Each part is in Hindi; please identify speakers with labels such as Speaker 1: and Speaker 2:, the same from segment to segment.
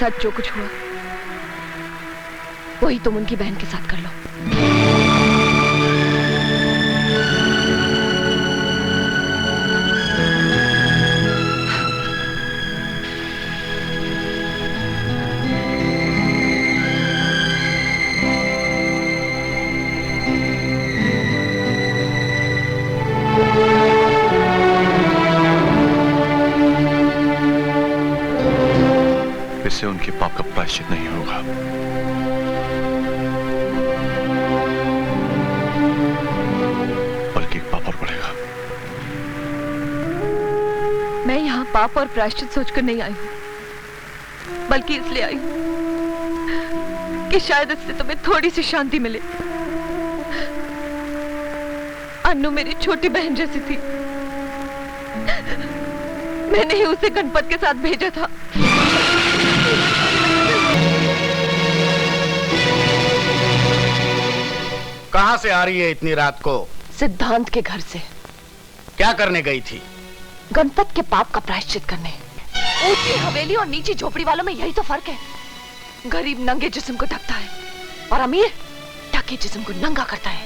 Speaker 1: साथ जो कुछ हुआ वही तुम उनकी बहन के साथ कर लो।
Speaker 2: इससे उनके पाप का प्रायश्चित नहीं होगा। बल्कि एक पाप और बढ़ेगा।
Speaker 1: मैं यहाँ पाप और प्रायश्चित सोचकर नहीं आई हूँ, बल्कि इसलिए आई हूँ कि शायद इससे तुम्हें थोड़ी सी शांति मिले। अन्नू मेरी छोटी बहन जैसी थी। मैंने ही उसे गणपत के साथ भेजा था।
Speaker 3: कहां से आ रही है इतनी रात को?
Speaker 1: सिद्धांत के घर से।
Speaker 3: क्या करने गई थी?
Speaker 1: गणपत के पाप का प्रायश्चित करने। ऊंची हवेली और नीची झोपड़ी वालों में यही तो फर्क है। गरीब नंगे जिस्म को ढकता है और अमीर ढके जिस्म को नंगा करता है।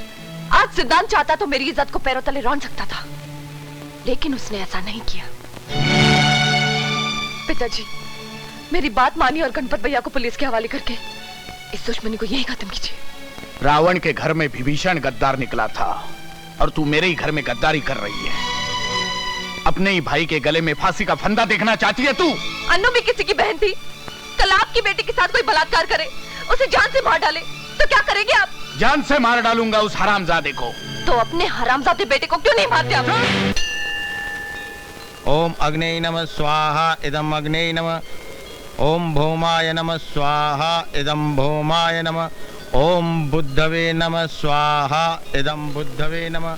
Speaker 1: आज सिद्धांत चाहता तो मेरी इज्जत को पैरों तले रौंद सकता था, लेकिन उसने ऐसा नहीं किया। पिताजी, मेरी बात मानिए और गणपत भैया को पुलिस के हवाले करके इस दुश्मनी को यही खत्म कीजिए।
Speaker 3: रावण के घर में विभीषण गद्दार निकला था और तू मेरे ही घर में गद्दारी कर रही है। अपने ही भाई के गले में फांसी का फंदा देखना चाहती है तू?
Speaker 1: अन्नू भी किसी की बहन थी। कल आपकी बेटी के साथ कोई बलात्कार करे, उसे जान से मार डाले, तो क्या करेंगे आप?
Speaker 3: जान से मार डालूंगा उस हरामजादे को।
Speaker 1: तो अपने हरामजादे बेटे को क्यों नहीं मारते आप?
Speaker 4: ओम अग्नेय नमः स्वाहा इदम अग्नेय नमः। ओम भौमाय नमः स्वाहा इदम भौमाय नमः। ओम बुद्धवे नमः स्वाहा इदम बुद्धवे नमः।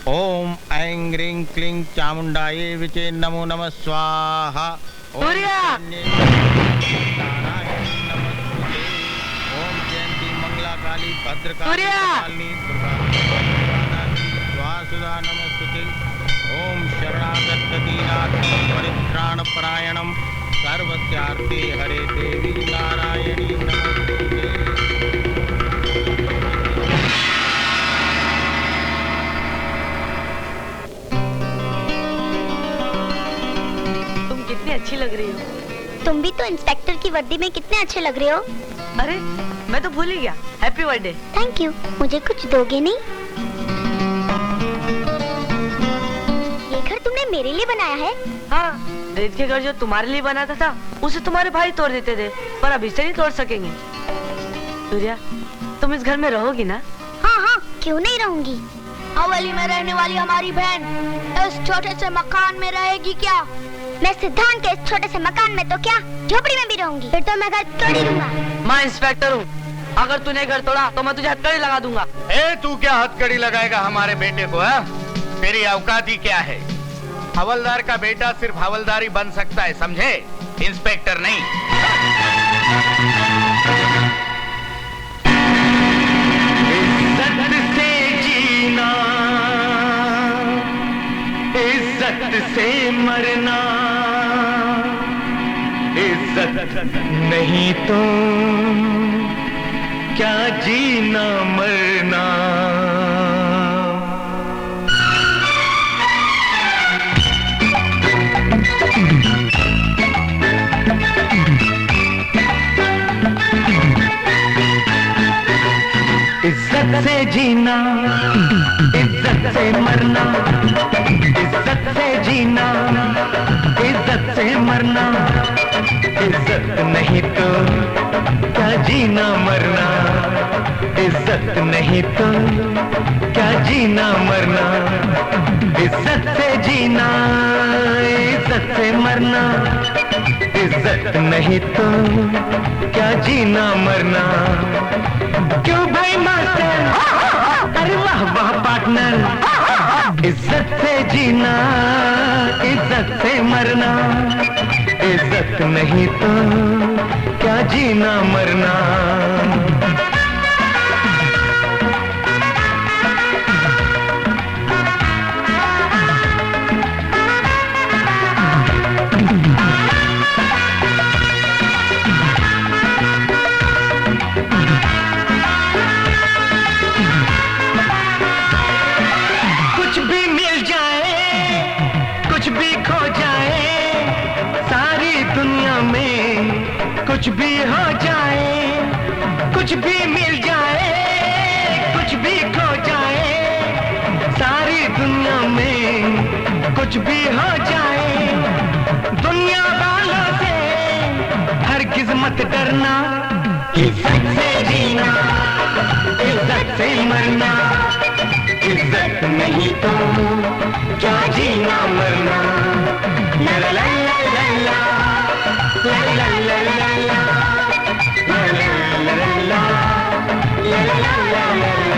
Speaker 4: ओम ऐं ह्रीं क्लीं चामुंडायै विचे नमो नमः स्वाहा। ओम जयंती मंगला काली भद्रकाली स्वासुदा नमस्तुते। ओम शरणागत दीनार्थ परित्राण परायणम सर्वस्यार्थे हरे देवी नारायणी नमस्तुते।
Speaker 1: तुम कितनी अच्छी लग रही हो।
Speaker 5: तुम भी तो इंस्पेक्टर की वर्दी में कितने अच्छे लग रहे हो।
Speaker 1: अरे मैं तो भूल ही गया। Happy birthday.
Speaker 5: Thank you. मुझे कुछ दोगे नहीं? ये घर तुमने मेरे लिए बनाया है?
Speaker 6: हाँ, रेत के घर जो तुम्हारे लिए बनाता था उसे तुम्हारे भाई तोड़ देते थे, पर अभी से नहीं तोड़ सकेंगे। सूर्या, तुम इस घर में रहोगी ना?
Speaker 5: हाँ हाँ, क्यों नहीं रहूंगी। हवेली में रहने वाली हमारी बहन इस छोटे से मकान में रहेगी क्या? मैं सिद्धांत के इस छोटे से मकान में तो क्या झोपड़ी में भी रहूंगी। फिर तो मैं घर तोड़ ही दूंगा।
Speaker 6: मैं इंस्पेक्टर हूँ, अगर तूने घर तोड़ा तो मैं तुझे हथकड़ी लगा दूंगा।
Speaker 3: तू क्या हथकड़ी लगाएगा हमारे बेटे को? तेरी औकात ही क्या है? हवलदार का बेटा सिर्फ हवलदार ही बन सकता है, समझे? इंस्पेक्टर नहीं।
Speaker 7: इज्जत से जीना, इज्जत से मरना, इज्जत नहीं तो क्या जीना मरना। इज्जत से जीना, इज्जत से मरना, इज्जत से जीना, इज्जत से मरना, इज्जत नहीं तो क्या जीना मरना, इज्जत नहीं तो क्या जीना मरना। इज्जत से जीना, इज्जत से मरना, इज्जत नहीं तो क्या जीना मरना। क्यों भाई मास्टर? अरे वाह वाह पार्टनर। इज्जत से जीना, इज्जत से मरना, इज्जत नहीं तो क्या जीना मरना। हो जाए, कुछ भी मिल जाए, कुछ भी खो जाए, सारी दुनिया में कुछ भी हो जाए, दुनिया वालों से हरगिज मत डरना, इज्जत से जीना, इज्जत से मरना, इज्जत नहीं तो क्या जीना मरना। ला ला ला ला ला ला ला ला ला ला ला ला ला ला ला ला ला।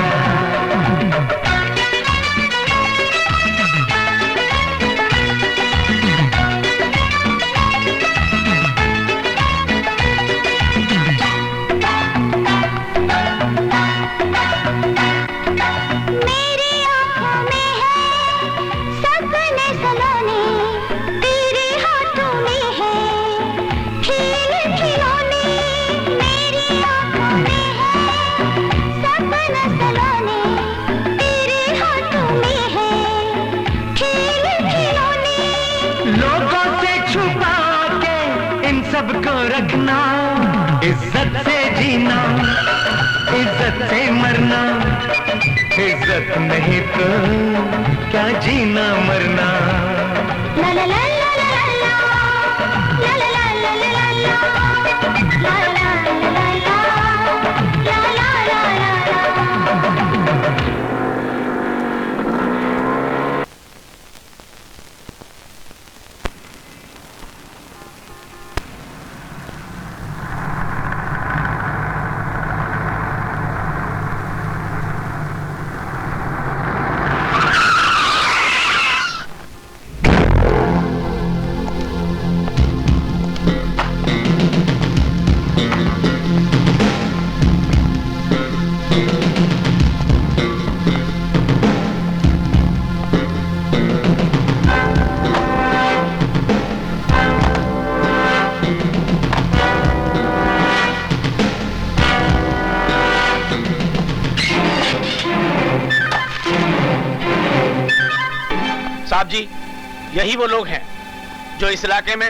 Speaker 7: सबको रखना, इज्जत से जीना, इज्जत से मरना, इज्जत नहीं तो क्या जीना मरना। ला ला ला ला ला ला ला ला ला ला ला ला ला ला ला
Speaker 3: साहब जी, यही वो लोग हैं जो इस इलाके में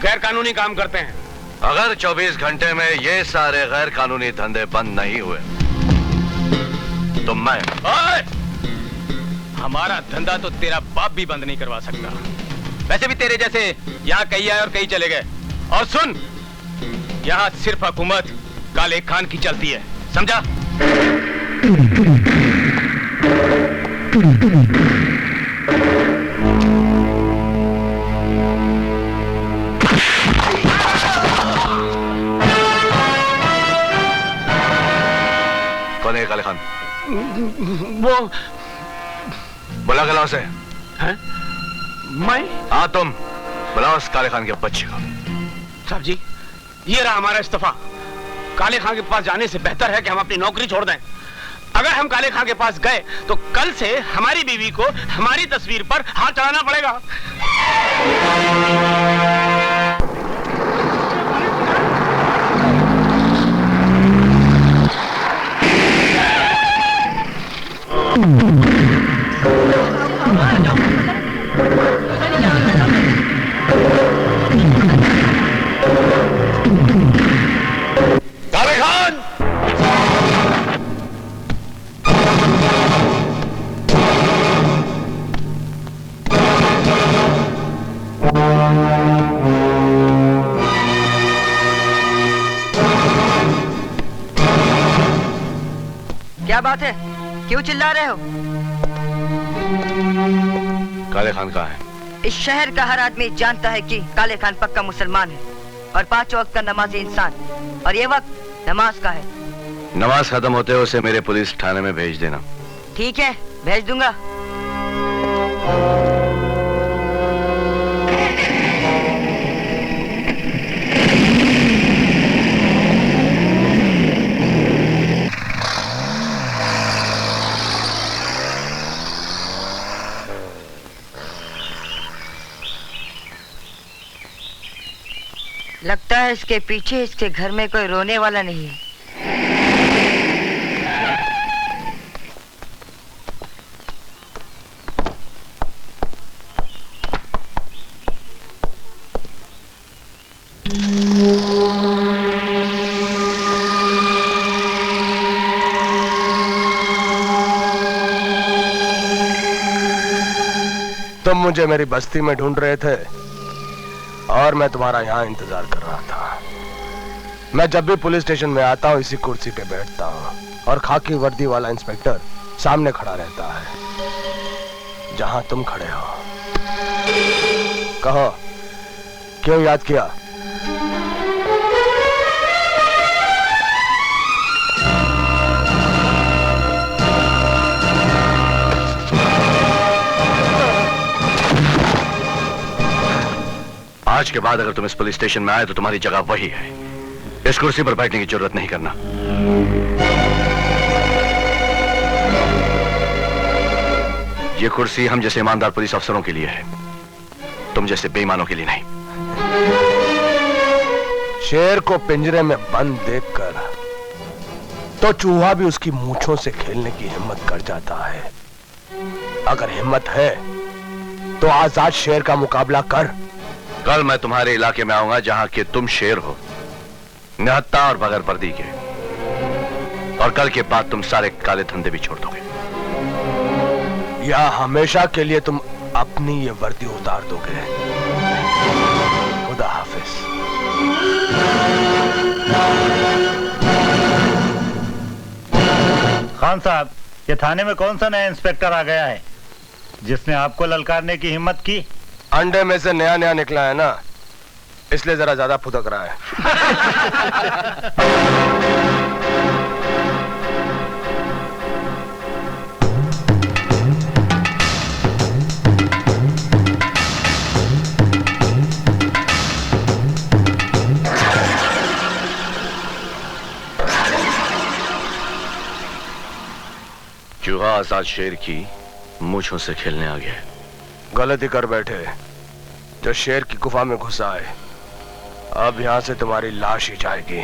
Speaker 3: गैर कानूनी काम करते हैं।
Speaker 2: अगर 24 घंटे में ये सारे गैर कानूनी धंधे बंद नहीं हुए तो मैं
Speaker 4: हमारा धंधा तो तेरा बाप भी बंद नहीं करवा सकता। वैसे भी तेरे जैसे यहाँ कई आए और कई चले गए। और सुन, यहाँ सिर्फ हुकूमत काले खान की चलती है, समझा?
Speaker 2: कौन है काले खान?
Speaker 3: वो
Speaker 2: बुला के लाओ उसे।
Speaker 3: हैं? मैं?
Speaker 2: हाँ तुम बुलाओ उस काले खान के बच्चे को।
Speaker 3: साहब जी, ये रहा हमारा इस्तीफा। काले खान के पास जाने से बेहतर है कि हम अपनी नौकरी छोड़ दें। अगर हम काले खान के पास गए तो कल से हमारी बीवी को हमारी तस्वीर पर हाथ चढ़ाना पड़ेगा।
Speaker 2: काले खान!
Speaker 6: क्या बात है, क्यों चिल्ला रहे हो?
Speaker 2: काले खान कहाँ है?
Speaker 6: इस शहर का हर आदमी जानता है कि काले खान पक्का मुसलमान है और 5 वक्त का नमाजी इंसान, और ये वक्त नमाज का है।
Speaker 2: नमाज खत्म होते हुए उसे मेरे पुलिस थाने में भेज देना।
Speaker 6: ठीक है, भेज दूंगा। लगता है इसके पीछे इसके घर में कोई रोने वाला नहीं है।
Speaker 8: तुम मुझे मेरी बस्ती में ढूंढ रहे थे और मैं तुम्हारा यहां इंतजार कर रहा था। मैं जब भी पुलिस स्टेशन में आता हूं इसी कुर्सी पे बैठता हूं और खाकी वर्दी वाला इंस्पेक्टर सामने खड़ा रहता है जहां तुम खड़े हो। कहो, क्यों याद किया?
Speaker 2: आज के बाद अगर तुम इस पुलिस स्टेशन में आए तो तुम्हारी जगह वही है। इस कुर्सी पर बैठने की जरूरत नहीं करना। यह कुर्सी हम जैसे ईमानदार पुलिस अफसरों के लिए है, तुम जैसे बेईमानों के लिए नहीं।
Speaker 8: शेर को पिंजरे में बंद देखकर तो चूहा भी उसकी मूंछों से खेलने की हिम्मत कर जाता है। अगर हिम्मत है तो आजाद शेर का मुकाबला कर।
Speaker 2: कल मैं तुम्हारे इलाके में आऊंगा जहां कि तुम शेर हो, निहत्था और बगैर वर्दी के। और कल के बाद तुम सारे काले धंधे भी छोड़ दोगे
Speaker 8: या हमेशा के लिए तुम अपनी ये वर्दी उतार दोगे। खुदा हाफिज।
Speaker 9: खान साहब, ये थाने में कौन सा नया इंस्पेक्टर आ गया है जिसने आपको ललकारने की हिम्मत की?
Speaker 8: अंडे में से नया नया निकला है ना, इसलिए जरा ज्यादा फुदक रहा है।
Speaker 2: चूहा आजाद शेर की मूंछों से खेलने आ गया।
Speaker 8: गलती कर बैठे। जो शेर की गुफा में घुसा है, अब यहां से तुम्हारी लाश ही जाएगी।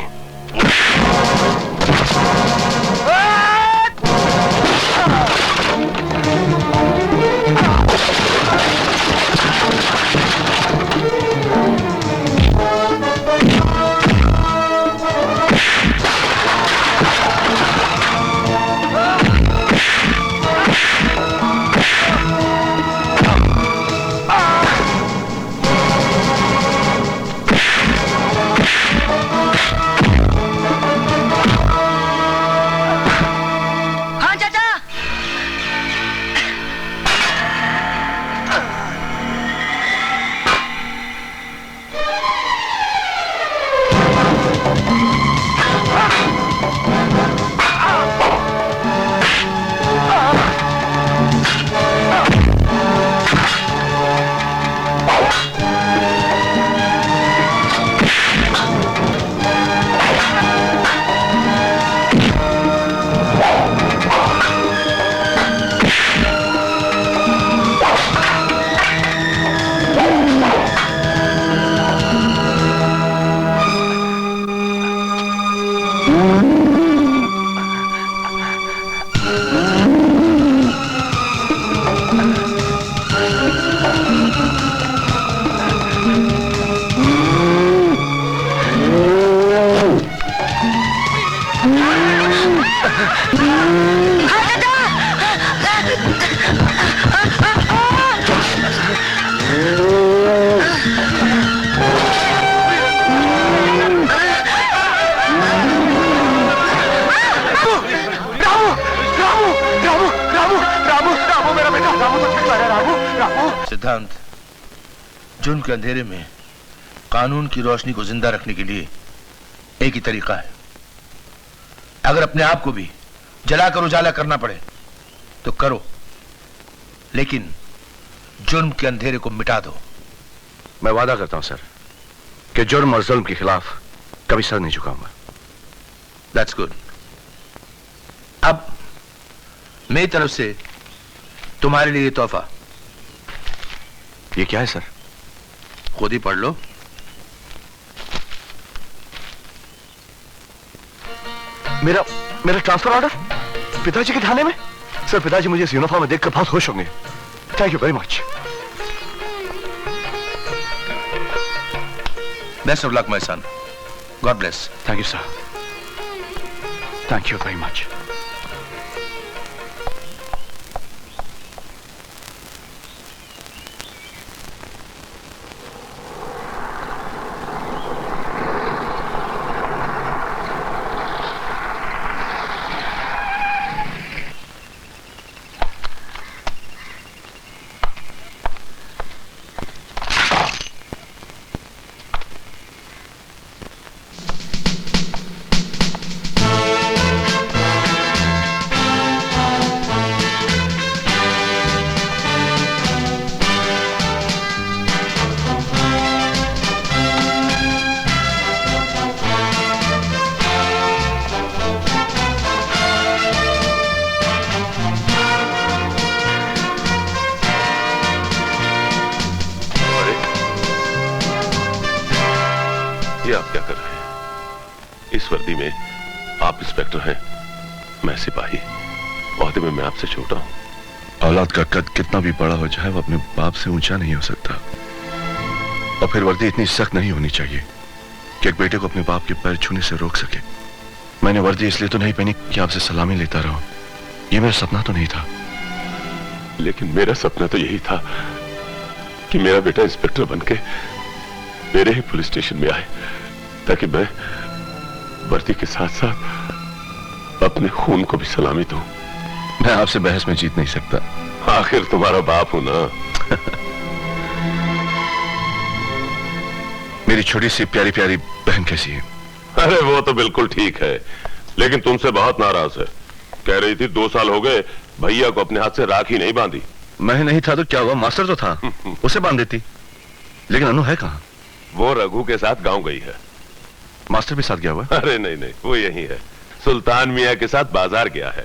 Speaker 10: सिद्धांत, जुर्म के अंधेरे में कानून की रोशनी को जिंदा रखने के लिए एक ही तरीका है। अगर अपने आप को भी जलाकर उजाला करना पड़े तो करो, लेकिन जुर्म के अंधेरे को मिटा दो।
Speaker 2: मैं वादा करता हूं सर कि जुर्म और जुल्म के खिलाफ कभी सर नहीं झुकाऊंगा।
Speaker 10: That's good. अब मेरी तरफ से तुम्हारे लिए तोहफा।
Speaker 2: ये क्या है सर?
Speaker 10: खुद ही पढ़ लो।
Speaker 2: मेरा ट्रांसफर ऑर्डर पिताजी के थाने में। सर, पिताजी मुझे इस यूनिफॉर्म में देखकर बहुत खुश होंगे। Thank you very much.
Speaker 10: Best of luck my son. God bless.
Speaker 2: Thank you sir. Thank you very much.
Speaker 11: Police वर्दी में आप इंस्पेक्टर हैं, मैं सिपाही। ओहदे में मैं आपसे छोटा हूं।
Speaker 2: औलाद का कद कितना भी बड़ा हो जाए वो अपने बाप से ऊंचा नहीं हो सकता। और फिर वर्दी इतनी सख्त नहीं होनी चाहिए कि एक बेटे को अपने बाप के पैर छूने से रोक सके। मैंने वर्दी इसलिए तो नहीं पहनी कि आपसे सलामी लेता रहूं। ये मेरा सपना तो नहीं था।
Speaker 11: लेकिन मेरा सपना तो यही था कि मेरा बेटा इंस्पेक्टर बनके मेरे ही पुलिस स्टेशन में आए, ताकि मैं वर्दी के साथ साथ अपने खून को भी सलामी दूं।
Speaker 2: मैं आपसे बहस में जीत नहीं सकता।
Speaker 11: आखिर तुम्हारा बाप हूं ना।
Speaker 2: मेरी छोटी सी प्यारी प्यारी बहन कैसी है?
Speaker 11: अरे वो तो बिल्कुल ठीक है, लेकिन तुमसे बहुत नाराज है। कह रही थी 2 साल हो गए भैया को अपने हाथ से राखी नहीं बांधी।
Speaker 2: मैं नहीं था तो क्या हुआ, मास्टर तो था, उसे बांध देती। लेकिन अनु है कहाँ?
Speaker 11: वो रघु के साथ गांव गई है।
Speaker 2: मास्टर भी साथ गया हुआ?
Speaker 11: अरे नहीं नहीं, वो यही है, सुल्तान मियाँ के साथ बाजार गया है।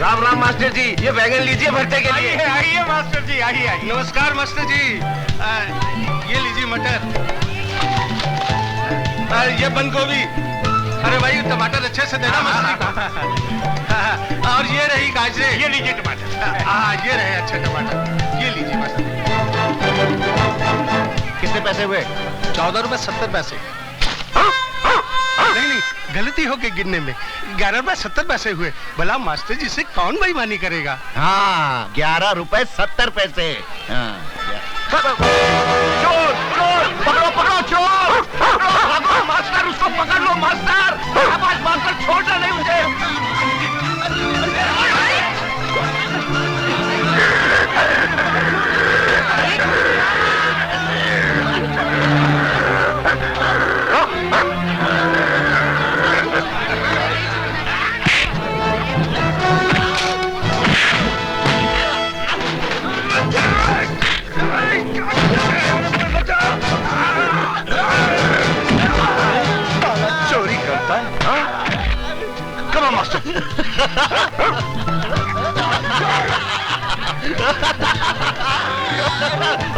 Speaker 3: राम राम मास्टर जी, ये बैगन लीजिए भरते के लिए।
Speaker 4: आइए मास्टर जी, आइए। नमस्कार मास्टर जी। ये लीजिए मटर, ये बंद गोभी। अरे भाई टमाटर अच्छे से देना मछली को। और ये रही गाजरे। ये लीजिए टमाटर। हाँ ये रहे अच्छे टमाटर, ये लीजिए मास्टर। कितने पैसे हुए? 14 रुपए 70 पैसे। नहीं नहीं, गलती हो गई गिनने में। 11 रुपए 70 पैसे हुए। भला मास्टर जी से कौन बेईमानी करेगा?
Speaker 9: हाँ 11 रुपए 70 पैसे।
Speaker 3: चोर चोर, पकड़ो पकड़ो चोर, पकड़ो मास्टर, उसको पकड़ लो मास्टर। आवाज मास्टर, छोड़ना नहीं मुझे।
Speaker 2: चोरी करता है? Come on master.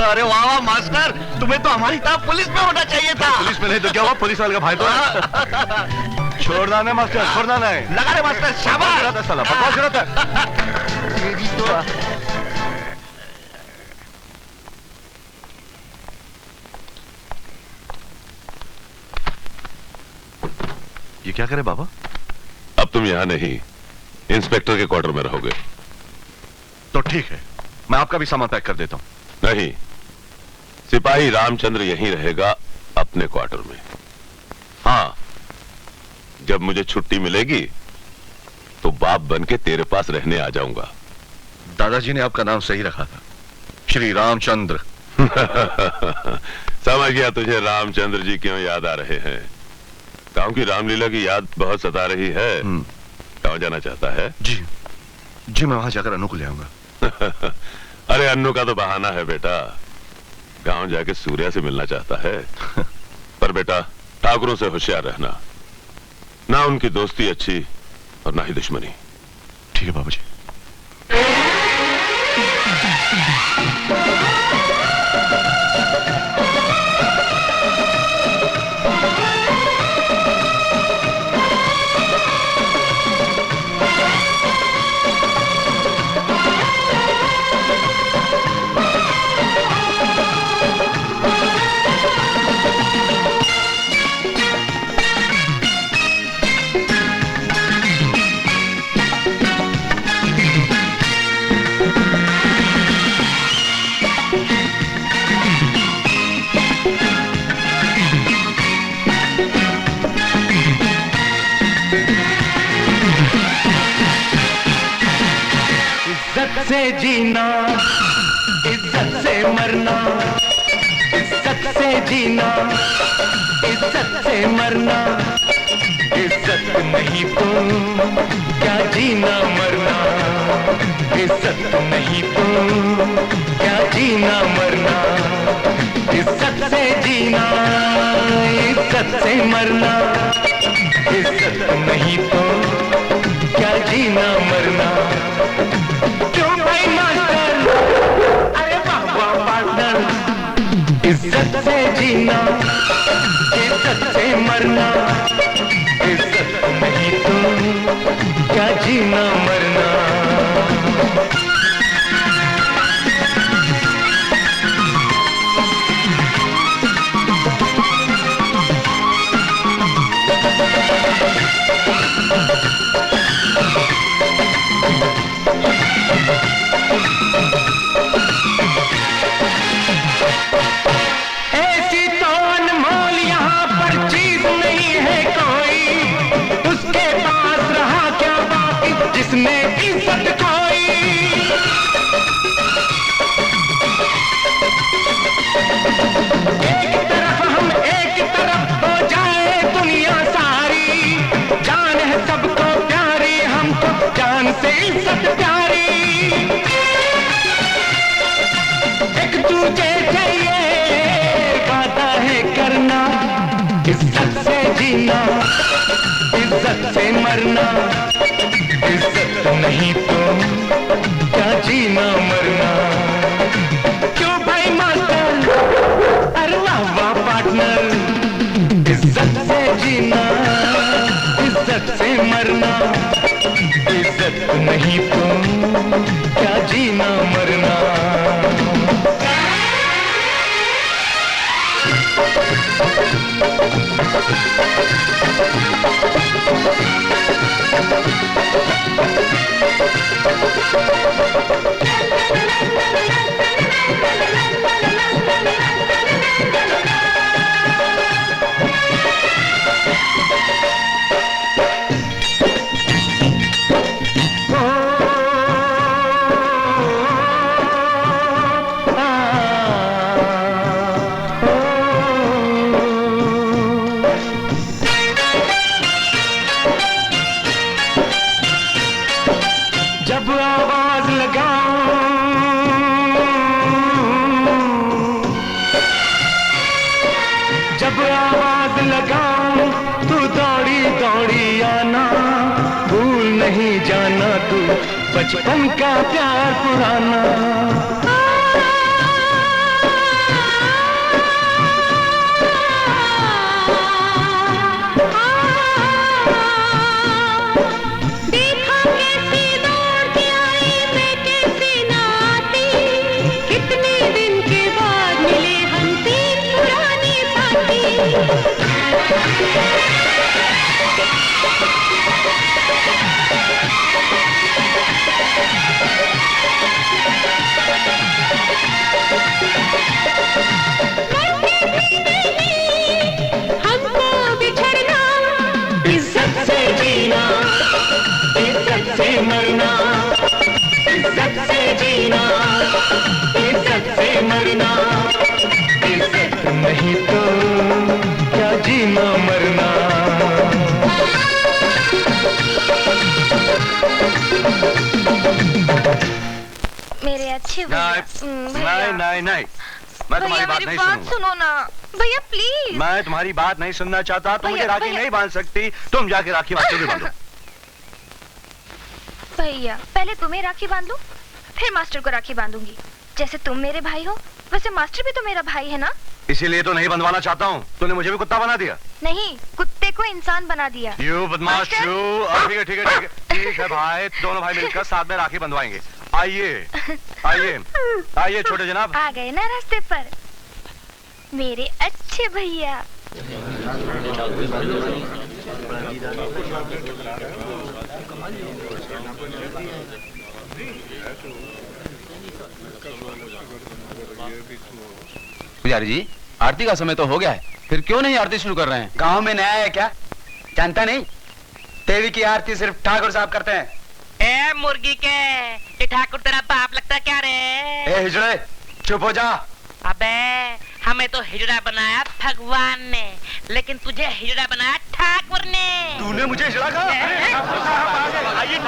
Speaker 3: अरे वाह वाह मास्टर, तुम्हें तो हमारी तरह पुलिस में होना चाहिए था।
Speaker 2: पुलिस में नहीं तो क्या हुआ, पुलिस वाले का भाई तो है। छोड़ना नहीं मास्टर, छोड़ना नहीं।
Speaker 3: लगा रे मास्टर, शाबाश।
Speaker 2: साला बकवास करता है।
Speaker 3: ये भी तो
Speaker 2: ये क्या करे बाबा?
Speaker 11: अब तुम यहाँ नहीं, इंस्पेक्टर के क्वार्टर में रहोगे।
Speaker 2: तो ठीक है, मैं आपका भी सामान पैक कर देता हूँ।
Speaker 11: नहीं, सिपाही रामचंद्र यहीं रहेगा अपने क्वार्टर में। हाँ, जब मुझे छुट्टी मिलेगी तो बाप बन के तेरे पास रहने आ जाऊंगा।
Speaker 2: दादाजी ने आपका नाम सही रखा था, श्री रामचंद्र।
Speaker 11: समझ गया तुझे रामचंद्र जी क्यों याद आ रहे हैं। गांव की रामलीला की याद बहुत सता रही है। गांव जाना चाहता है?
Speaker 2: जी जी, मैं वहां जाकर अनु को ले आऊंगा।
Speaker 11: अरे अन्नू का तो बहाना है बेटा, गांव जाके सूर्या से मिलना चाहता है। पर बेटा ठाकुरों से होशियार रहना, ना उनकी दोस्ती अच्छी और ना ही दुश्मनी।
Speaker 2: ठीक है बाबूजी।
Speaker 7: इज्जत से जीना, इज्जत से मरना, इज्जत से जीना, इज्जत से मरना। इज्जत नहीं तो क्या जीना मरना, इज्जत नहीं तो क्या जीना मरना। इज्जत से जीना, इज्जत से मरना, इज्जत नहीं तो क्या जीना मरना। क्यों भाई मास्टर, अरे वाह वाह पार्टनर। इज्जत से जीना, इज्जत मरना, इज्जत नहीं तो क्या जीना मरना। ऐसी तो अनमोल यहाँ पर चीज नहीं है कोई, उसके पास रहा क्या बाकी जिसने इज्जत खोई। एक तरफ हम एक तरफ हो जाए दुनिया सारी, जान है सबको प्यारी हमको जान से इज्जत प्यारी। एक दूजे से ये वादा है करना, इज्जत से जीना, इज्जत से मरना, इज्जत नहीं तो क्या जीना मरना। क्यों भाई मास्टर, अरे वाह वाह पार्टनर, इज्जत से जीना, इज्जत से मरना, इज्जत नहीं तो क्या जीना मरना। जब आवाज लगाऊं, जब आवाज लगाऊं तू दौड़ी दौड़ी आना, भूल नहीं जाना तू बचपन का प्यार पुराना। हमको बिछड़ना, इज्जत से जीना, इज्जत से मरना, इज्जत से जीना, इज्जत से मरना, इज्जत नहीं तो क्या जीना मरना।
Speaker 5: मेरे अच्छे भैया।
Speaker 8: नहीं, मैं तुम्हारी बात नहीं सुनूंगा।
Speaker 5: सुनो ना भैया प्लीज।
Speaker 8: मैं तुम्हारी बात नहीं सुनना चाहता। तुम मुझे
Speaker 5: भैया,
Speaker 8: राखी
Speaker 5: भैया।
Speaker 8: नहीं बांध सकती, तुम जाके राखी मास्टर को बांधो।
Speaker 5: भैया पहले तुम्हें राखी बांध लूं, फिर मास्टर को राखी बांधूंगी। जैसे तुम मेरे भाई हो वैसे मास्टर भी तो मेरा भाई है ना।
Speaker 8: इसीलिए तो नहीं बंधवाना चाहता हूँ। तूने मुझे भी कुत्ता बना दिया।
Speaker 5: नहीं, कुत्ते को इंसान बना दिया।
Speaker 8: यू बदमाश यू। ठीक है ठीक है ठीक है ठीक है भाई, दोनों भाई मिलकर साथ में राखी बंधवाएंगे। आइए आइए आइए छोटे जनाब।
Speaker 5: आ गए ना रास्ते पर मेरे अच्छे भैया।
Speaker 12: पुजारी जी, आरती का समय तो हो गया है, फिर क्यों नहीं आरती शुरू कर रहे हैं?
Speaker 13: गांव में नया है क्या? जानता नहीं? देवी की आरती सिर्फ ठाकुर साहब करते हैं।
Speaker 14: ए मुर्गी के, ये ठाकुर तेरा बाप लगता है क्या रे?
Speaker 13: ए हिजड़े, चुप हो जा।
Speaker 14: अबे हमें तो हिजड़ा बनाया भगवान ने, लेकिन तुझे हिजड़ा बनाया ठाकुर ने।
Speaker 8: तूने मुझे हिजड़ा कहा? आइए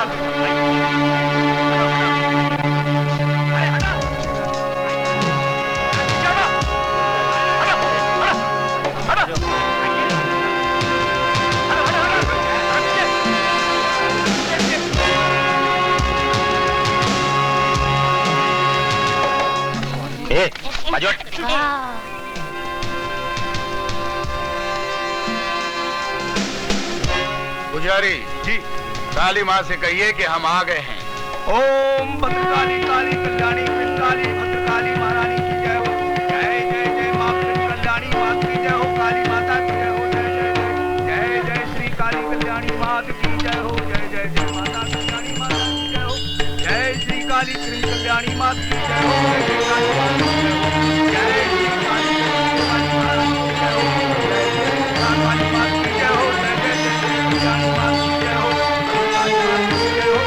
Speaker 10: पुजारी जी, काली माँ से कहिए कि हम आ गए हैं।
Speaker 7: ओम भद्रकाली काली कल्याणी काली भद्रकाली महारानी की जय हो। जय जय जय माँ कल्याणी माँ की जय हो। काली माता की जय हो। जय जय जय जय जय श्री काली कल्याणी माता की जय हो। जय जय जय माता कल्याणी माता की जय हो। जय श्री काली श्री कल्याणी माता की जय हो। जय जय काली माता की जय हो। जय श्री काली कल्याणी माता की जय हो। जय जय काली माता की जय हो। जय जय जय कल्याणी माता की जय हो। काली माता की जय हो।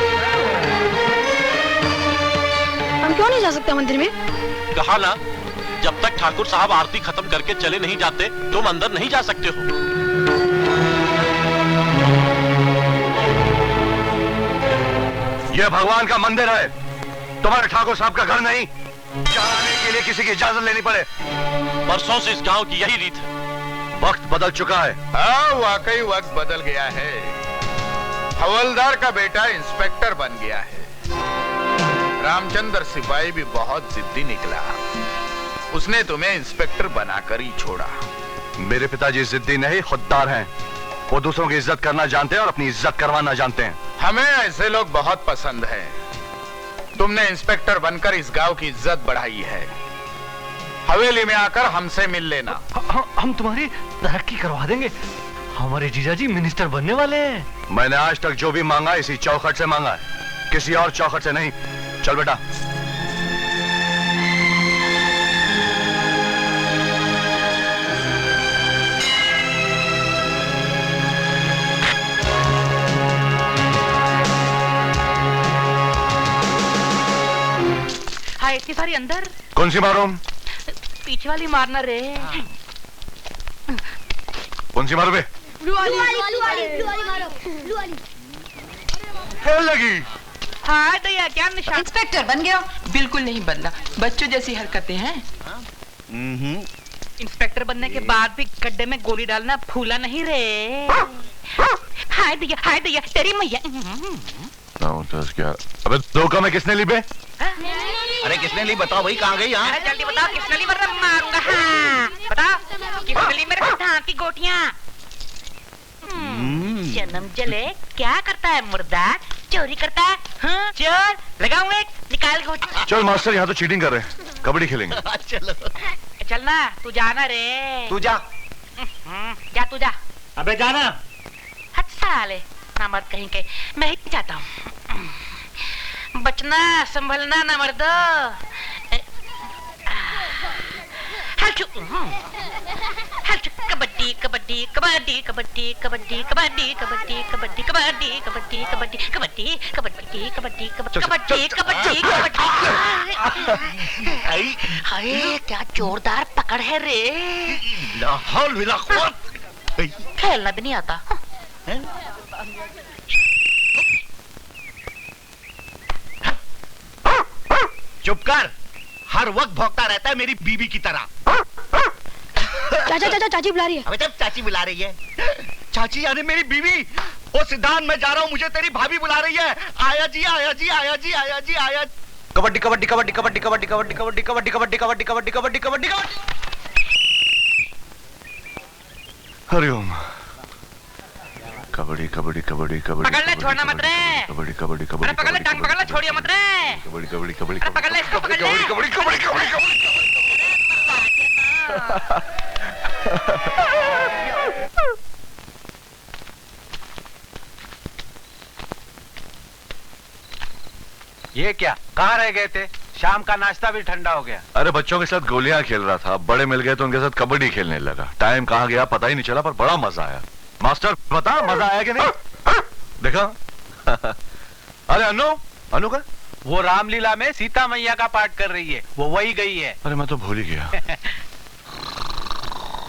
Speaker 15: हम क्यों नहीं जा सकते मंदिर में?
Speaker 16: कहा ना, जब तक ठाकुर साहब आरती खत्म करके चले नहीं जाते तुम अंदर नहीं जा सकते हो।
Speaker 2: यह भगवान का मंदिर है, तुम्हारे ठाकुर साहब का घर नहीं। जाने के लिए किसी की इजाजत लेनी पड़े।
Speaker 16: बरसों से इस गांव की यही रीत है।
Speaker 2: वक्त बदल चुका है।
Speaker 10: हाँ, वाकई वक्त बदल गया है। हवलदार का बेटा इंस्पेक्टर बन गया है। रामचंद्र सिपाही भी बहुत जिद्दी निकला, उसने तुम्हें इंस्पेक्टर बनाकर ही छोड़ा।
Speaker 2: मेरे पिताजी जिद्दी नहीं, खुददार हैं। वो दूसरों की इज्जत करना जानते हैं और अपनी इज्जत करवाना जानते हैं।
Speaker 10: हमें ऐसे लोग बहुत पसंद हैं। तुमने इंस्पेक्टर बनकर इस गांव की इज्जत बढ़ाई है। हवेली में आकर हमसे मिल लेना।
Speaker 17: हम तुम्हारी तरक्की करवा देंगे। हमारे जीजाजी मिनिस्टर बनने वाले हैं।
Speaker 2: मैंने आज तक जो भी मांगा इसी चौखट से मांगा है, किसी और चौखट से नहीं। चल बेटा।
Speaker 14: हाँ, इतनी सारी अंदर।
Speaker 2: कौन सी मारो?
Speaker 14: पीछे वाली मारना रे।
Speaker 2: कौन सी मारो बे?
Speaker 5: ब्लू वाली मारो। ब्लू वाली।
Speaker 2: खेल लगी।
Speaker 14: हाँ दया, क्या निशान?
Speaker 18: इंस्पेक्टर बन गया? बिल्कुल नहीं बदला, बच्चों जैसी हरकतें हैं।
Speaker 14: इंस्पेक्टर बनने के बाद भी गड्ढे में गोली डालना फूला नहीं रे। हाय दया तेरी मैया।
Speaker 2: 9, 10, 11। अबे धोखा में किसने ली बे?
Speaker 12: अरे किसने ली बताओ भाई, कहाँ गई? यहाँ
Speaker 14: जल्दी बताओ किसने ली, वरना मारूंगा। हाँ बताओ किसने ली मेरे धान की गोटियाँ? जन्म जले क्या करता है मुर्दा? चोरी करता है। हाँ चोर लगाऊंगा एक, निकाल गोटी।
Speaker 2: चल मास्टर, यहाँ तो चीटिंग कर रहे हैं, कबड्डी खेलेंगे।
Speaker 12: चलो
Speaker 14: चलना, तू जाना रे।
Speaker 12: तू जा।
Speaker 14: जा तू जा।
Speaker 9: अबे जाना।
Speaker 14: हट साले, ना मर्द कहीं के, मैं ही जाता हूँ। बचना संभलना ना मर्दो। कबड्डी कबड्डी कबड्डी कबड्डी कबड्डी कबड्डी कबड्डी कबड्डी कबड्डी कबड्डी कबड्डी कबड्डी कबड्डी कबड्डी कबड्डी कबड्डी कबड्डी। हाय क्या जोरदार पकड़ है रे। खेलना भी नहीं आता।
Speaker 12: चुप कर, हर वक्त भौंकता रहता है मेरी बीबी की तरह।
Speaker 15: चाचा चाची बुला रही है।
Speaker 12: अबे जब चाची बुला रही है। चाची यानी मेरी बीवी। ओ सिद्धांत, मैं जा रहा हूँ, मुझे तेरी भाभी बुला रही है। आया जी आया जी आया जी आया जी आया।
Speaker 10: कबड्डी कबड्डी कबड्डी कबड्डी कबड्डी कबड्डी कबड्डी कबड्डी कबड्डी कबड्डी कबड्डी कबड्डी कबड्डी कबड्डी।
Speaker 2: हरिओम। कबड्डी कबड्डी कबड्डी कबड्डी।
Speaker 14: पकड़ ले, छोड़ना मत रे।
Speaker 2: कबड्डी कबड्डी कबड्डी।
Speaker 14: अरे पकड़ ले, टांग पकड़ ले, छोड़िए मत रे।
Speaker 2: कबड्डी कबड्डी कबड्डी।
Speaker 14: अरे पकड़ ले इसको, पकड़ ले।
Speaker 2: कबड्डी कबड्डी कबड्डी कबड्डी।
Speaker 4: ये क्या, कहाँ रह गए थे? शाम का नाश्ता भी ठंडा हो गया।
Speaker 2: अरे बच्चों के साथ गोलियां खेल रहा था, बड़े मिल गए तो उनके साथ कबड्डी खेलने लगा। टाइम कहाँ गया पता ही नहीं चला, पर बड़ा मजा आया। मास्टर बता, मजा आया कि नहीं? देखा? अरे अनु का?
Speaker 4: वो रामलीला में सीता मैया का पाठ कर रही है, वो वही गई है।
Speaker 2: अरे मैं तो भूल ही गया।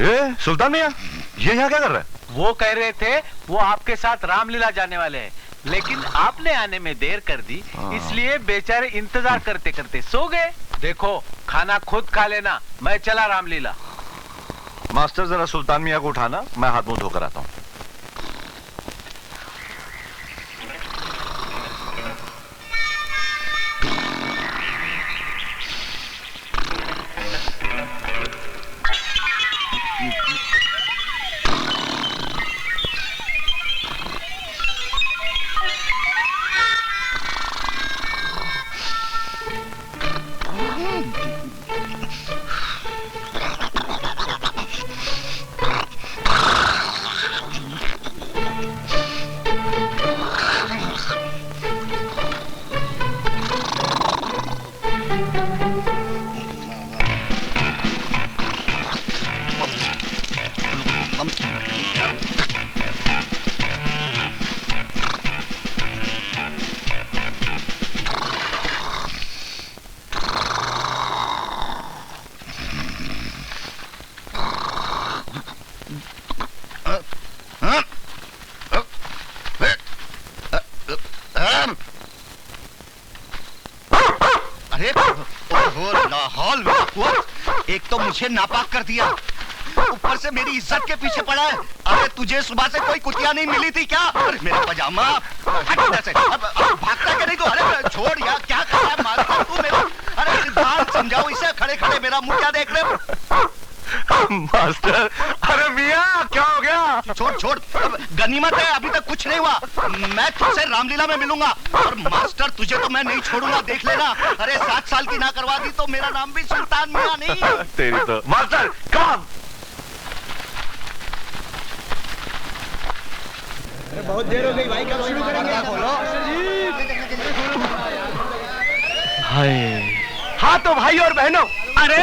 Speaker 2: ये सुल्तान मियां, ये यहाँ क्या कर रहा है?
Speaker 4: वो कह रहे थे वो आपके साथ रामलीला जाने वाले हैं, लेकिन आपने आने में देर कर दी, इसलिए बेचारे इंतजार करते करते सो गए। देखो, खाना खुद खा लेना, मैं चला रामलीला।
Speaker 2: मास्टर जरा सुल्तान मियां को उठाना, मैं हाथ मुंह धोकर आता हूँ।
Speaker 12: एक तो मुझे नापाक कर दिया, ऊपर से मेरी इज्जत के पीछे पड़ा है। अरे तुझे सुबह से कोई कुतिया नहीं मिली थी क्या? अरे मेरा पजामा हट इधर से। अब भागता क्या नहीं तो? अरे छोड़ यार, क्या कर रहा है मास्टर तू मेरा? अरे सिद्धांत समझाओ इसे, खड़े खड़े मेरा मुंह क्या देख रहे हो?
Speaker 19: मास्टर, अरे मियाँ क्या हो गया?
Speaker 12: छोड़ छोड़, गनीमत है अभी तक कुछ नहीं हुआ। मैं तुझसे रामलीला में मिलूंगा और मास्टर तुझे तो मैं नहीं छोड़ूंगा, देख लेना। अरे 7 साल की ना करवा दी तो मेरा नाम भी सुल्तान मियाँ नहीं।
Speaker 19: तेरी तो मास्टर कम।
Speaker 12: बहुत देर हो गई भाई, कब शुरू करेंगे? खोलो।
Speaker 19: हाय।
Speaker 12: हाँ तो भाई और बहनों, अरे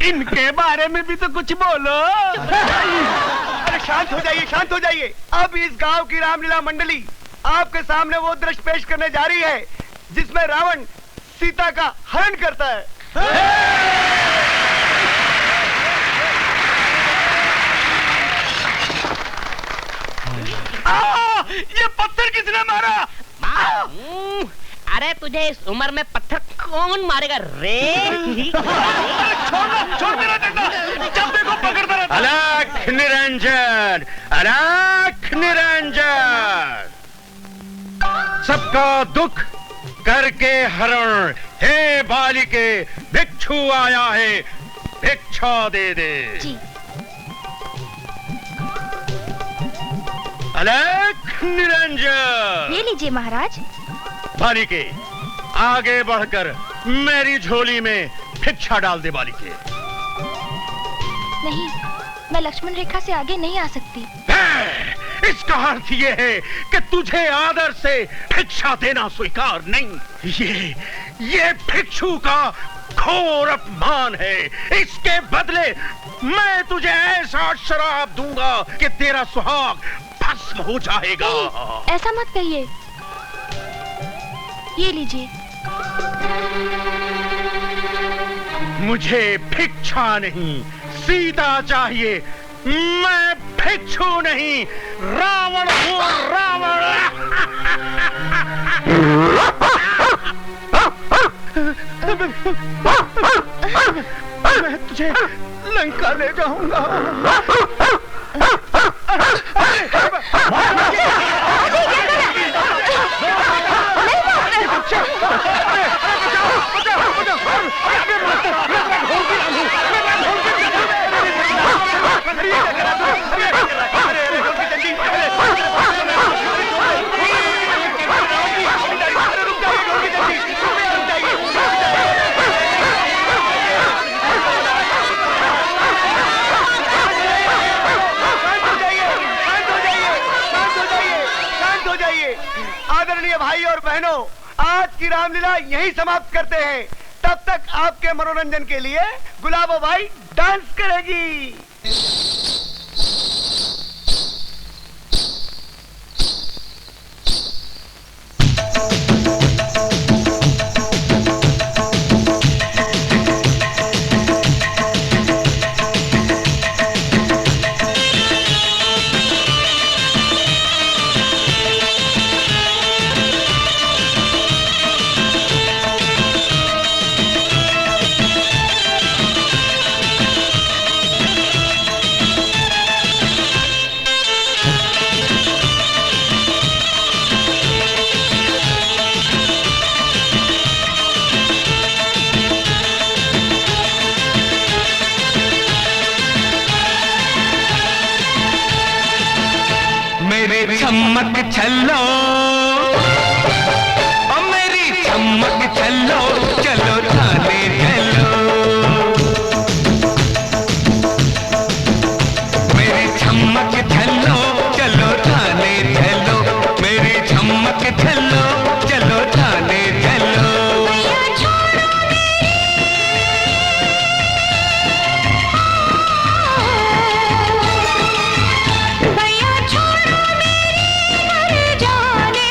Speaker 12: इनके बारे में भी तो कुछ बोलो। अरे शांत हो जाइए, शांत हो जाइए। अब इस गांव की रामलीला मंडली आपके सामने वो दृश्य पेश करने जा रही है जिसमें रावण सीता का हरण करता है। ये पत्थर किसने मारा?
Speaker 14: अरे तुझे इस उम्र में पत्थर कौन मारेगा रे?
Speaker 12: छोड़ मेरा डंडा, जब देखो पकड़ता रहता।
Speaker 3: अलख निरंजन, अलख निरंजन, सबका दुख करके हरण। हे बालिके, भिक्षु आया है, भिक्षा दे दे।
Speaker 5: जी।
Speaker 3: अलख निरंजन,
Speaker 5: ले लीजिए महाराज।
Speaker 3: बालिके, आगे बढ़कर मेरी झोली में भिक्षा डाल दे। बालिके,
Speaker 5: नहीं, मैं लक्ष्मण रेखा से आगे नहीं आ सकती।
Speaker 3: इसका अर्थ ये है कि तुझे आदर से भिक्षा देना स्वीकार नहीं। ये भिक्षु का घोर अपमान है। इसके बदले मैं तुझे ऐसा शराब दूंगा कि तेरा सुहाग भस्म हो जाएगा।
Speaker 5: ऐसा मत कहिए, ये लीजिए।
Speaker 3: मुझे भिक्षा नहीं, सीता चाहिए। मैं भिक्षु नहीं, रावण हूँ, रावण। मैं तुझे लंका ले जाऊंगा।
Speaker 12: आदरणीय भाई और बहनों, आज की रामलीला यहीं समाप्त करते हैं। तब तक आपके मनोरंजन के लिए गुलाबो भाई डांस करेगी।
Speaker 7: चमक छल्लो, ओ मेरी चमक छल्लो, चलो थाने चलो। मेरी चमक छल्लो, चलो थाने चलो। मेरी चमक छल्लो, चलो थाने चलो।
Speaker 5: भैया छोड़ो मेरी मर जाने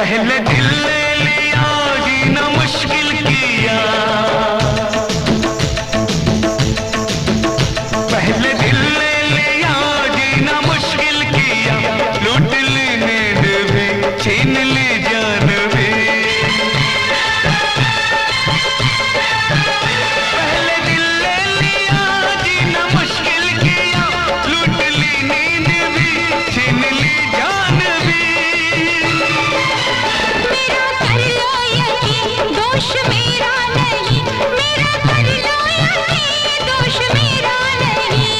Speaker 7: पहले दिल ले लिया जीना मुश्किल किया, पहले दिल ले लिया जीना मुश्किल किया, लूट ली नींद भी छीन ली जान भी। पहले दिल ले लिया जीना मुश्किल किया, लूट ली नींद भी छीन ली जान भी। दोष मेरा नहीं, मेरा कर लो यकीन, दोष मेरा नहीं।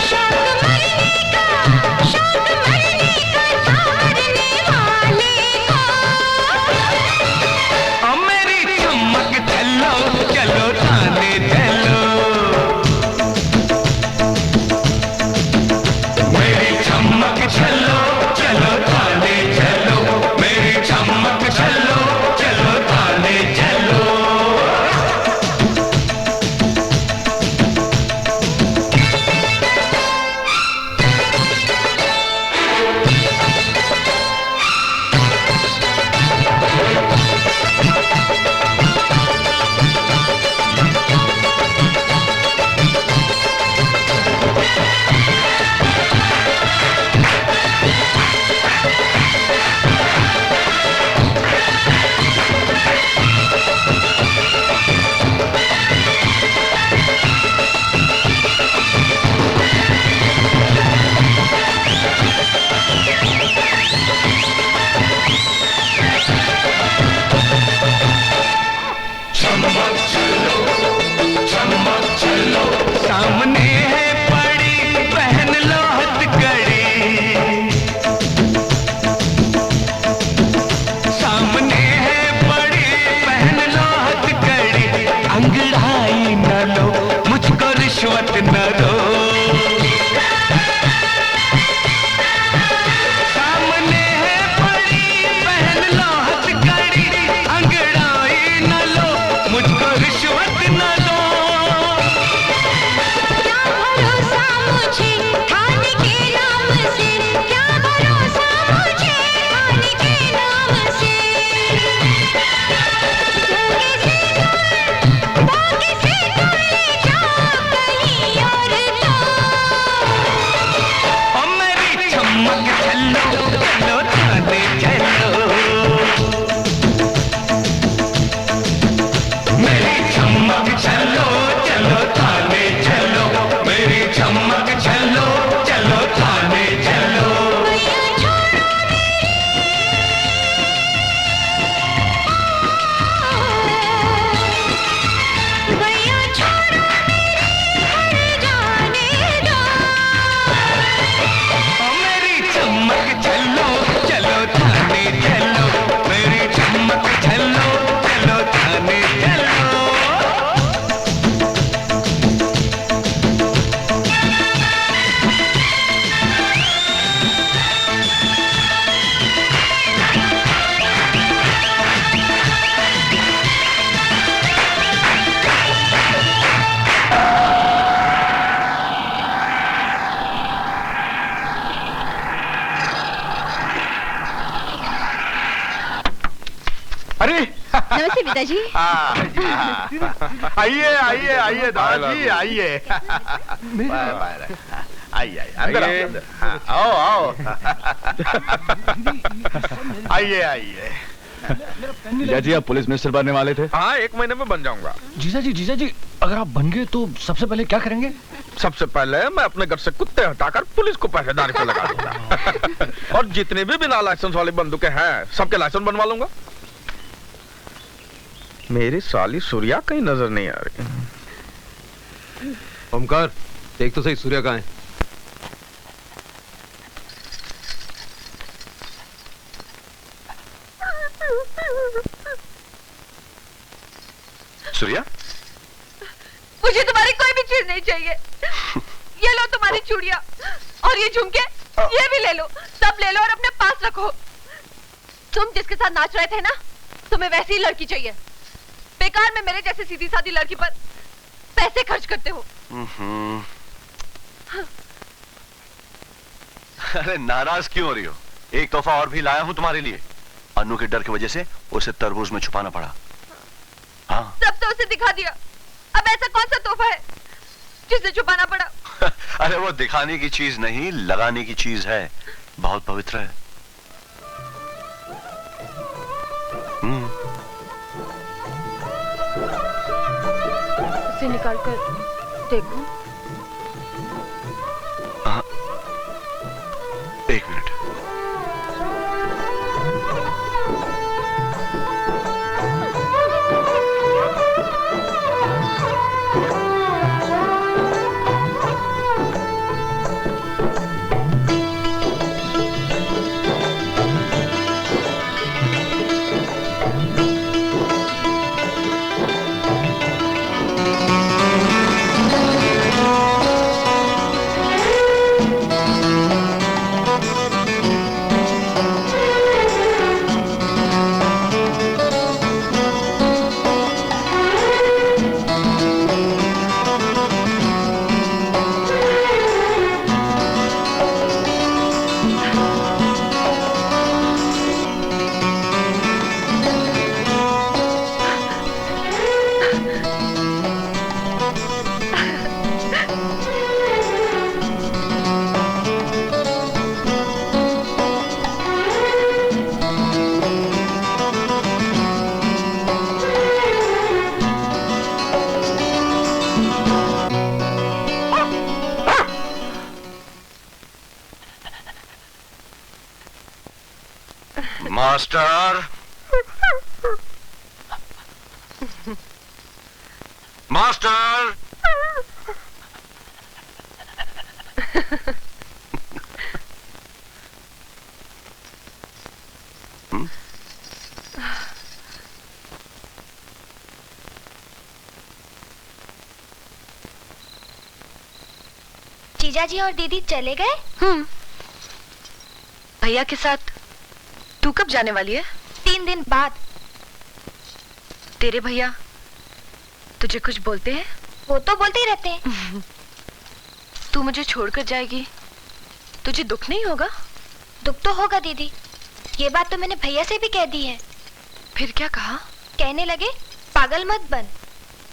Speaker 7: शौक मरने का, शौक मरने का था मरने वाले को। ओ मेरी चमक चलो चलो थाने चलो, मेरी चमक चलो चलो थाने चलो, मेरी चमक चलो चलो थाने चलो। सामने है पड़ी पहन लो हथकड़ी, सामने है पड़ी पहन लो हथकड़ी, अंगड़ाई न लो मुझको रिश्वत न दो। सामने है पड़ी पहन लो हथकड़ी, अंगड़ाई न लो मुझको रिश्वत न दो। थाने के नाम से क्या भरोसा मुझे, थाने के नाम से। धोखे से दूर ले जाओ कहीं और तो। ओ मेरी चमक चलो चलो थाने चलो, मेरी चमक चलो चलो थाने चलो, मेरी चमक चलो चलो थाने चलो। भैया छोड़ो मेरे घर जाने दो। ओ मेरी चमक चलो चलो थाने चलो, मेरी चमक चलो चलो थाने चलो।
Speaker 12: अरे
Speaker 15: नमस्ते पिताजी।
Speaker 12: आइए आइए आइए दादाजी आइए। आइए अंदर आओ आओ। आइए आइए।
Speaker 20: जीजा जी आप पुलिस मिनिस्टर बनने वाले थे?
Speaker 12: हाँ 1 महीने में बन जाऊंगा।
Speaker 17: जीजा जी अगर आप बन गए तो सबसे पहले क्या करेंगे?
Speaker 12: सबसे पहले मैं अपने घर से कुत्ते हटाकर पुलिस को पहरेदारी पे लगा दूंगा और जितने भी बिना लाइसेंस वाली बंदूकें हैं सबके लाइसेंस बनवा लूंगा। मेरी साली सूर्या कहीं नजर नहीं आ रही।
Speaker 20: ओमकार देख तो सही सूर्या कहाँ है?
Speaker 2: सूर्या
Speaker 1: मुझे तुम्हारी कोई भी चीज नहीं चाहिए। ये लो तुम्हारी चूड़ियां और ये झुमके, ये भी ले लो, सब ले लो और अपने पास रखो। तुम जिसके साथ नाच रहे थे ना, तुम्हें वैसी ही लड़की चाहिए। बेकार में मेरे जैसे सीधी सादी लड़की पर पैसे खर्च करते हो।
Speaker 2: अरे नाराज क्यों हो रही हो? एक तोहफा और भी लाया हूं तुम्हारे लिए। अन्नू के डर की वजह से उसे तरबूज में छुपाना पड़ा। हाँ
Speaker 1: सब तो उसे दिखा दिया, अब ऐसा कौन सा तोहफा है जिसे छुपाना पड़ा?
Speaker 2: अरे वो दिखाने की चीज नहीं, लगाने की चीज है, बहुत पवित्र है।
Speaker 1: उसे निकाल कर देखो।
Speaker 2: हाँ, एक मिनट। मास्टर, मास्टर,
Speaker 5: जीजा जी और दीदी चले गए?
Speaker 1: भैया के साथ। तू कब जाने वाली है?
Speaker 5: 3 दिन बाद।
Speaker 1: तेरे भैया तुझे कुछ बोलते हैं?
Speaker 5: वो तो बोलते ही रहते हैं।
Speaker 1: तू मुझे छोड़कर जाएगी, तुझे दुख नहीं होगा?
Speaker 5: दुख तो होगा दीदी, ये बात तो मैंने भैया से भी कह दी है।
Speaker 1: फिर क्या कहा?
Speaker 5: कहने लगे पागल मत बन।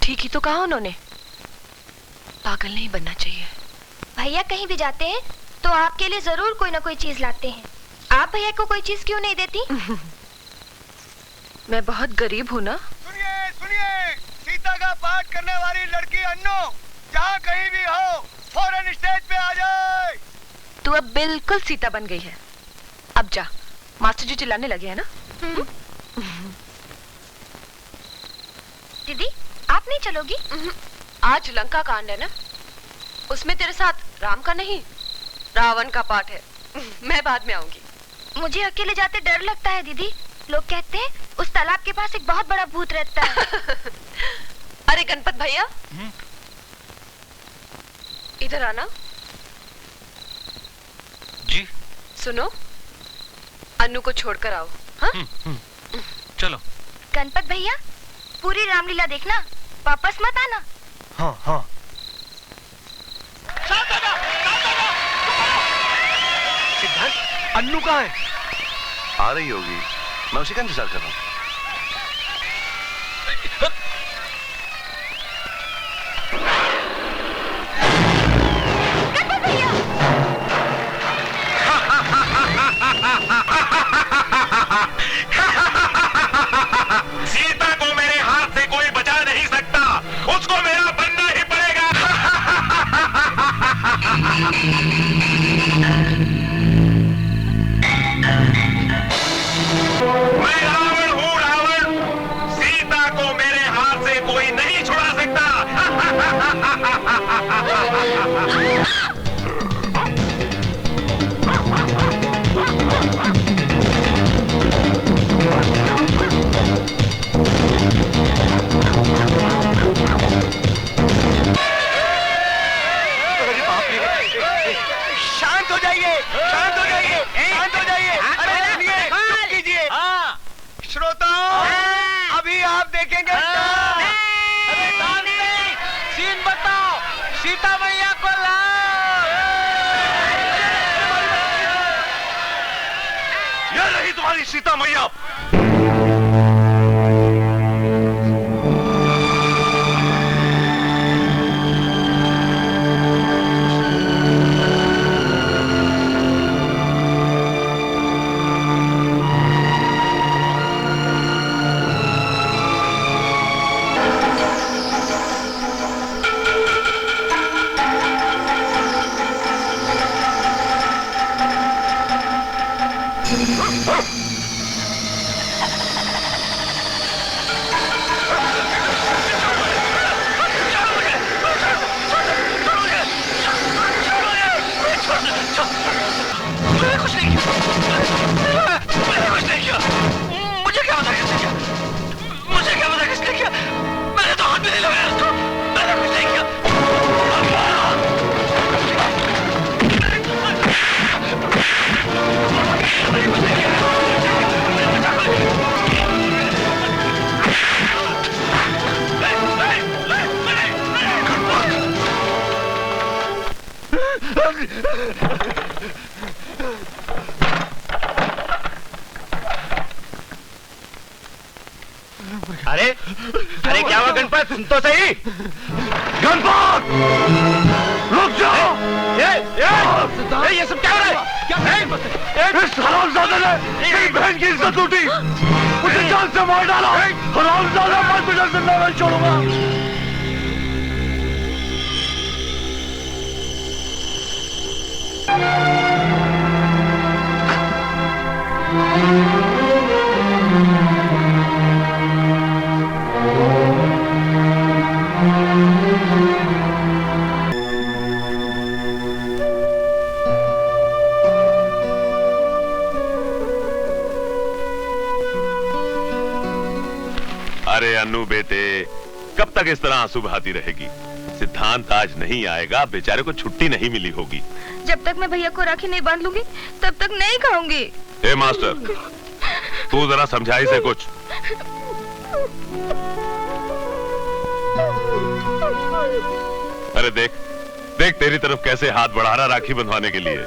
Speaker 1: ठीक ही तो कहा उन्होंने, पागल नहीं बनना चाहिए।
Speaker 5: भैया कहीं भी जाते हैं तो आपके लिए जरूर कोई ना कोई चीज लाते हैं। आप भैया को कोई चीज क्यों नहीं देती?
Speaker 1: मैं बहुत गरीब हूँ ना।
Speaker 12: सुनिए सुनिए, सीता का पाठ करने वाली लड़की अन्नू जहाँ कहीं भी हो फौरन स्टेज पे आ जाए।
Speaker 1: तू अब बिल्कुल सीता बन गई है। अब जा, मास्टर जी चिल्लाने लगे हैं ना।
Speaker 5: दीदी आप नहीं चलोगी?
Speaker 1: आज लंका कांड है ना, उसमें तेरे साथ राम का नहीं रावण का पाठ है। मैं बाद में आऊंगी।
Speaker 5: मुझे अकेले जाते डर लगता है दीदी, लोग कहते हैं उस तालाब के पास एक बहुत बड़ा भूत रहता है।
Speaker 1: अरे गणपत भैया, इधर आना।
Speaker 17: जी
Speaker 1: सुनो, अन्नू को छोड़कर आओ। हाँ?
Speaker 17: चलो।
Speaker 5: गणपत भैया पूरी रामलीला देखना, वापस मत आना।
Speaker 17: हाँ हाँ।
Speaker 12: सिद्धार्थ, अन्नू कहाँ है?
Speaker 2: आ रही होगी, मैं उसी का इंतजार कर रहा हूँ।
Speaker 16: सीता को मेरे हाथ से कोई बचा नहीं सकता, उसको मेरा बनना ही पड़ेगा। मैं रावण हूँ, रावण। सीता को मेरे
Speaker 19: ये रही तुम्हारी सीता मैया।
Speaker 3: अरे अरे क्या हुआ गणपत, सुन तो सही।
Speaker 19: गणपत रुक जाओ।
Speaker 3: ये सब क्या हो रहा है?
Speaker 19: इस हरामजादे ने मेरी बहन की इज्जत लूटी, मुझे जान से मार डाला। हरामजादा, मैं तुझे जिंदा नहीं छोड़ूंगा।
Speaker 11: अरे अन्नू बेटे, कब तक इस तरह आंसू बहाती रहेगी? सिद्धांत आज नहीं आएगा, बेचारे को छुट्टी नहीं मिली होगी।
Speaker 15: जब तक मैं भैया को राखी नहीं बांध लूंगी तब तक नहीं खाऊंगी।
Speaker 11: ए मास्टर, तू जरा समझा इसे कुछ। अरे देख देख तेरी तरफ कैसे हाथ बढ़ा रहा राखी बंधवाने के लिए।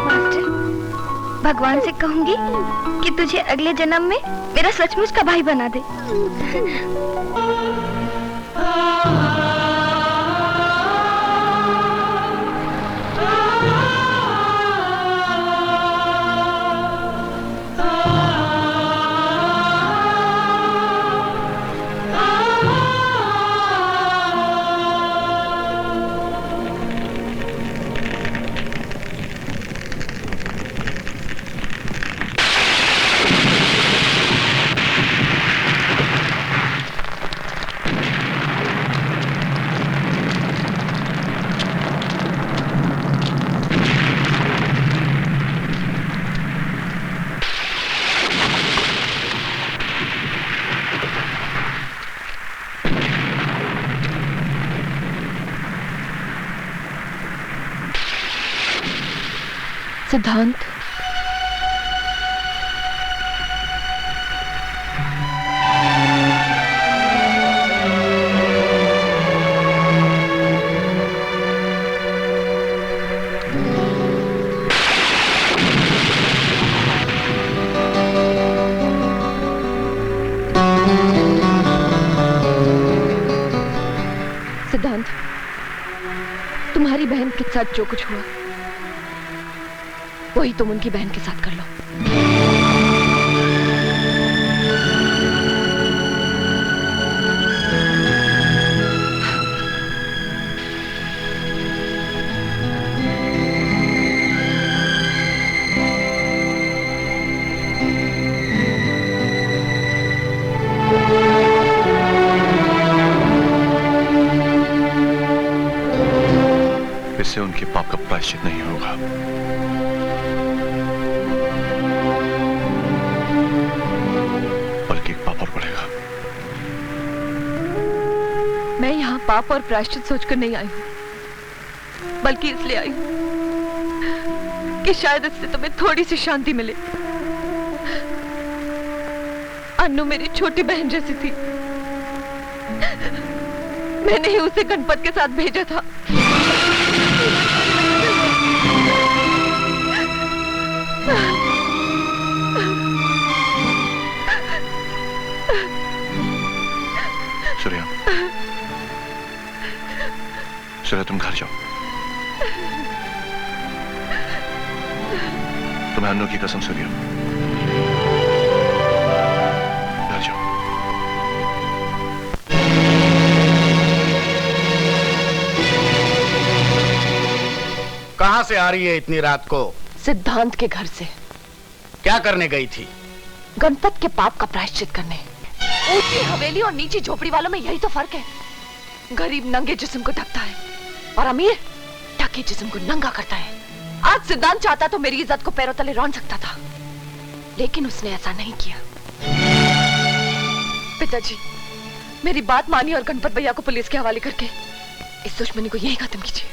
Speaker 15: मास्टर, भगवान से कहूंगी कि तुझे अगले जन्म में मेरा सचमुच का भाई बना दे।
Speaker 1: सिद्धांत, सिद्धांत, तुम्हारी बहन के साथ जो कुछ हुआ वही तुम उनकी बहन के साथ कर लो।
Speaker 2: इससे उनके पाप का प्रायश्चित नहीं होगा। बल्कि एक पाप और बढ़ेगा।
Speaker 1: मैं यहाँ पाप और प्रायश्चित सोचकर नहीं आई हूँ, बल्कि इसलिए आई हूँ कि शायद इससे तुम्हें थोड़ी सी शांति मिले। अन्नू मेरी छोटी बहन जैसी थी। मैंने ही उसे गणपत के साथ भेजा था।
Speaker 2: सूर्या, सूर्या तुम घर जाओ। तुम्हें अन्नू की कसम सूर्या, घर जाओ।
Speaker 3: कहां से आ रही है इतनी रात को?
Speaker 1: सिद्धांत के घर से।
Speaker 3: क्या करने गई थी?
Speaker 1: गणपत के पाप का प्रायश्चित करने। ऊंची हवेली और नीची झोपड़ी वालों में यही तो फर्क है। गरीब नंगे जिस्म को ढकता है और अमीर ढके जिस्म को नंगा करता है। आज सिद्धांत चाहता तो मेरी इज्जत को पैरों तले रौंद सकता था, लेकिन उसने ऐसा नहीं किया। पिताजी, मेरी बात मानिए और गणपत भैया को पुलिस के हवाले करके इस दुश्मनी को यही खत्म कीजिए।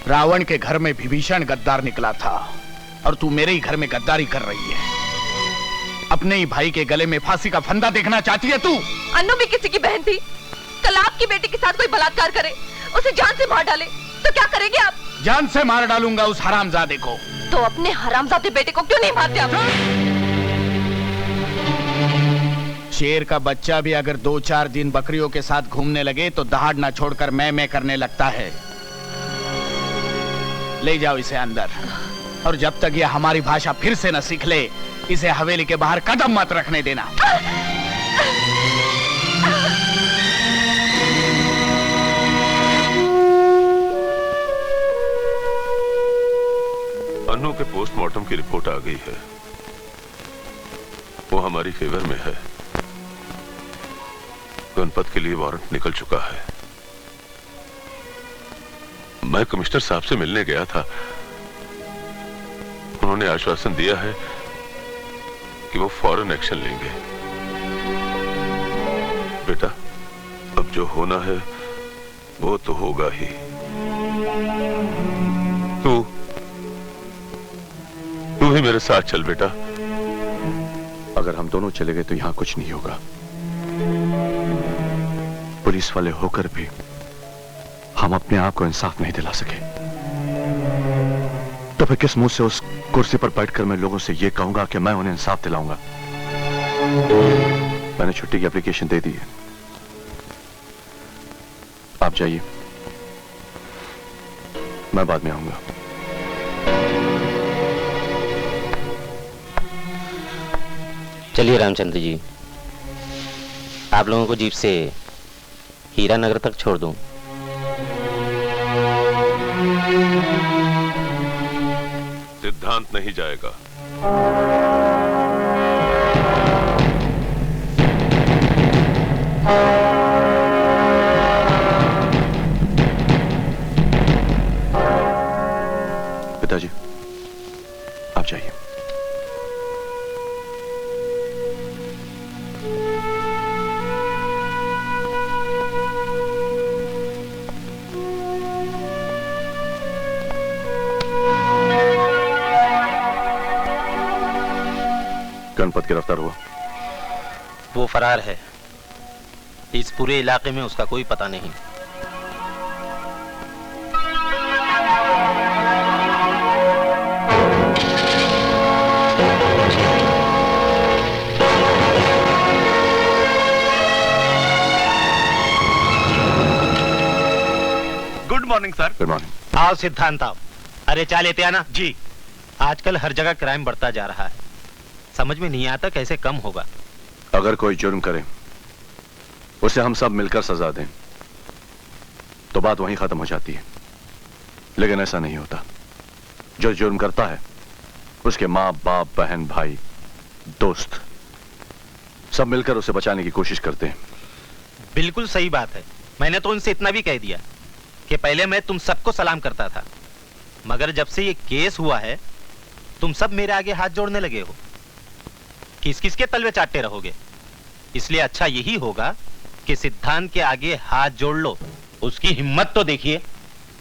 Speaker 3: रावण के घर में विभीषण गद्दार निकला था और तू मेरे ही घर में गद्दारी कर रही है। अपने ही भाई के गले में फांसी का फंदा देखना चाहती है तू?
Speaker 1: अन्नू भी किसी की बहन थी। कल आपकी बेटी के साथ कोई बलात्कार करे, उसे जान से मार डाले, तो क्या करेंगे आप?
Speaker 3: जान से मार डालूंगा उस हरामजादे को।
Speaker 1: तो अपने हरामजादे बेटे को क्यों नहीं मारते आप?
Speaker 3: शेर का बच्चा भी अगर 2-4 दिन बकरियों के साथ घूमने लगे तो दहाड़ ना छोड़कर मैं करने लगता है। ले जाओ इसे अंदर, और जब तक ये हमारी भाषा फिर से न सीख ले, इसे हवेली के बाहर कदम मत रखने देना।
Speaker 11: अन्नू के पोस्टमार्टम की रिपोर्ट आ गई है। वो हमारी फेवर में है। गणपत के लिए वारंट निकल चुका है। मैं कमिश्नर साहब से मिलने गया था। उन्होंने आश्वासन दिया है कि वो फौरन एक्शन लेंगे। बेटा, अब जो होना है वो तो होगा ही। तू भी मेरे साथ चल बेटा।
Speaker 2: अगर हम दोनों चले गए तो यहां कुछ नहीं होगा। पुलिस वाले होकर भी हम अपने आप को इंसाफ नहीं दिला सके, तो फिर किस मुंह से उस कुर्सी पर बैठकर मैं लोगों से यह कहूंगा कि मैं उन्हें इंसाफ दिलाऊंगा? मैंने छुट्टी की एप्लीकेशन दे दी है। आप जाइए, मैं बाद में आऊंगा।
Speaker 21: चलिए रामचंद्र जी, आप लोगों को जीप से हीरा नगर तक छोड़ दूं।
Speaker 11: सिद्धांत नहीं जाएगा।
Speaker 2: पिताजी, आप जाइए। गणपत गिरफ्तार हुआ?
Speaker 21: वो फरार है। इस पूरे इलाके में उसका कोई पता नहीं।
Speaker 3: Good morning sir.
Speaker 2: Good morning.
Speaker 21: आओ सिद्धांत आओ। अरे चाय लेते आना जी। आजकल हर जगह क्राइम बढ़ता जा रहा है, समझ में नहीं आता कैसे कम होगा।
Speaker 2: अगर कोई जुर्म करे, उसे हम सब मिलकर सजा दें तो बात वहीं खत्म हो जाती है, लेकिन ऐसा नहीं होता। जो जुर्म करता है उसके माँ बाप, बहन, भाई, दोस्त सब मिलकर उसे बचाने की कोशिश करते हैं।
Speaker 21: बिल्कुल सही बात है। मैंने तो उनसे इतना भी कह दिया कि पहले मैं तुम सबको सलाम करता था, मगर जब से ये केस हुआ है तुम सब मेरे आगे हाथ जोड़ने लगे हो। किस किस के तलवे चाटते रहोगे? इसलिए अच्छा यही होगा कि सिद्धांत के आगे हाथ जोड़ लो। उसकी हिम्मत तो देखिए,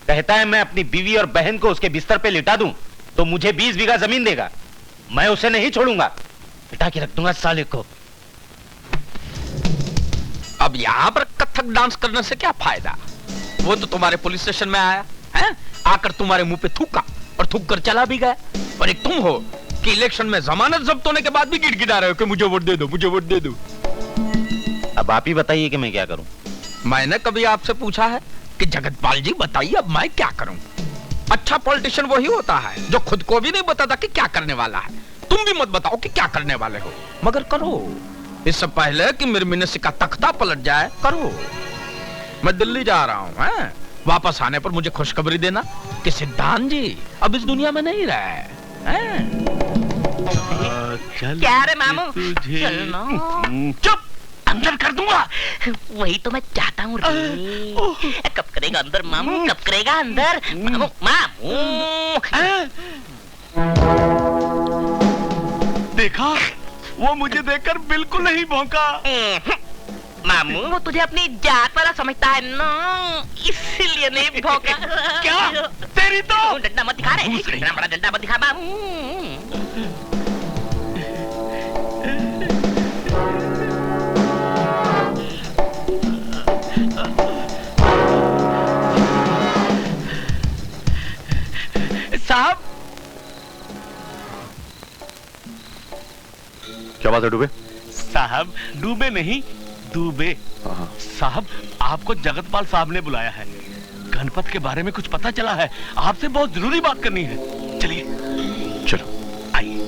Speaker 21: कहता है मैं अपनी बीवी और बहन को उसके बिस्तर पे लिटा दूं तो मुझे 20 बीघा जमीन देगा। मैं उसे नहीं छोड़ूंगा, लिटा के रख दूंगा साले को।
Speaker 6: अब यहाँ पर कथक डांस करने से क्या फायदा? वो तो तुम्हारे पुलिस स्टेशन में आया है, आकर तुम्हारे मुंह पे थूका और थूक कर चला भी गया। और एक तुम हो कि इलेक्शन में जमानत जब्त होने के बाद भी गिड़गिड़ा रहे हो कि मुझे वोट दे दो, मुझे वोट दे दो।
Speaker 21: अब आप ही बताइए कि मैं क्या करूं।
Speaker 6: मैंने कभी आपसे पूछा है कि जगतपाल जी बताइए अब मैं क्या करूं? अच्छा पॉलिटिशियन वही होता है जो खुद को भी नहीं बताता कि क्या करने वाला है। तुम भी मत बताओ कि क्या करने वाले हो, मगर करो इससे पहले कि मेरे मिनिस्ट्री का तख्ता पलट जाए। करो। मैं दिल्ली जा रहा हूं, हैं? वापस आने पर मुझे खुशखबरी देना कि सिद्धांत जी अब इस दुनिया में नहीं रहे।
Speaker 14: क्या रे मामू? चलना।
Speaker 6: चुप, अंदर कर दूंगा।
Speaker 14: वही तो मैं चाहता हूँ रे। कब करेगा अंदर मामू? कब करेगा अंदर मामू? मामू
Speaker 12: देखा, वो मुझे देखकर बिल्कुल नहीं भौंका।
Speaker 14: मामू वो तुझे अपनी जात वाला समझता है ना, इसलिए नहीं भौंका।
Speaker 12: क्या? तेरी तो
Speaker 14: डंडा मत दिखा रे, इतना बड़ा डंडा मत दिखा मामू।
Speaker 12: साहब,
Speaker 20: क्या बात है डूबे?
Speaker 12: साहब डूबे नहीं, डूबे। साहब आपको जगतपाल साहब ने बुलाया है। गणपत के बारे में कुछ पता चला है, आपसे बहुत जरूरी बात करनी है। चलिए
Speaker 20: चलो
Speaker 12: आइए।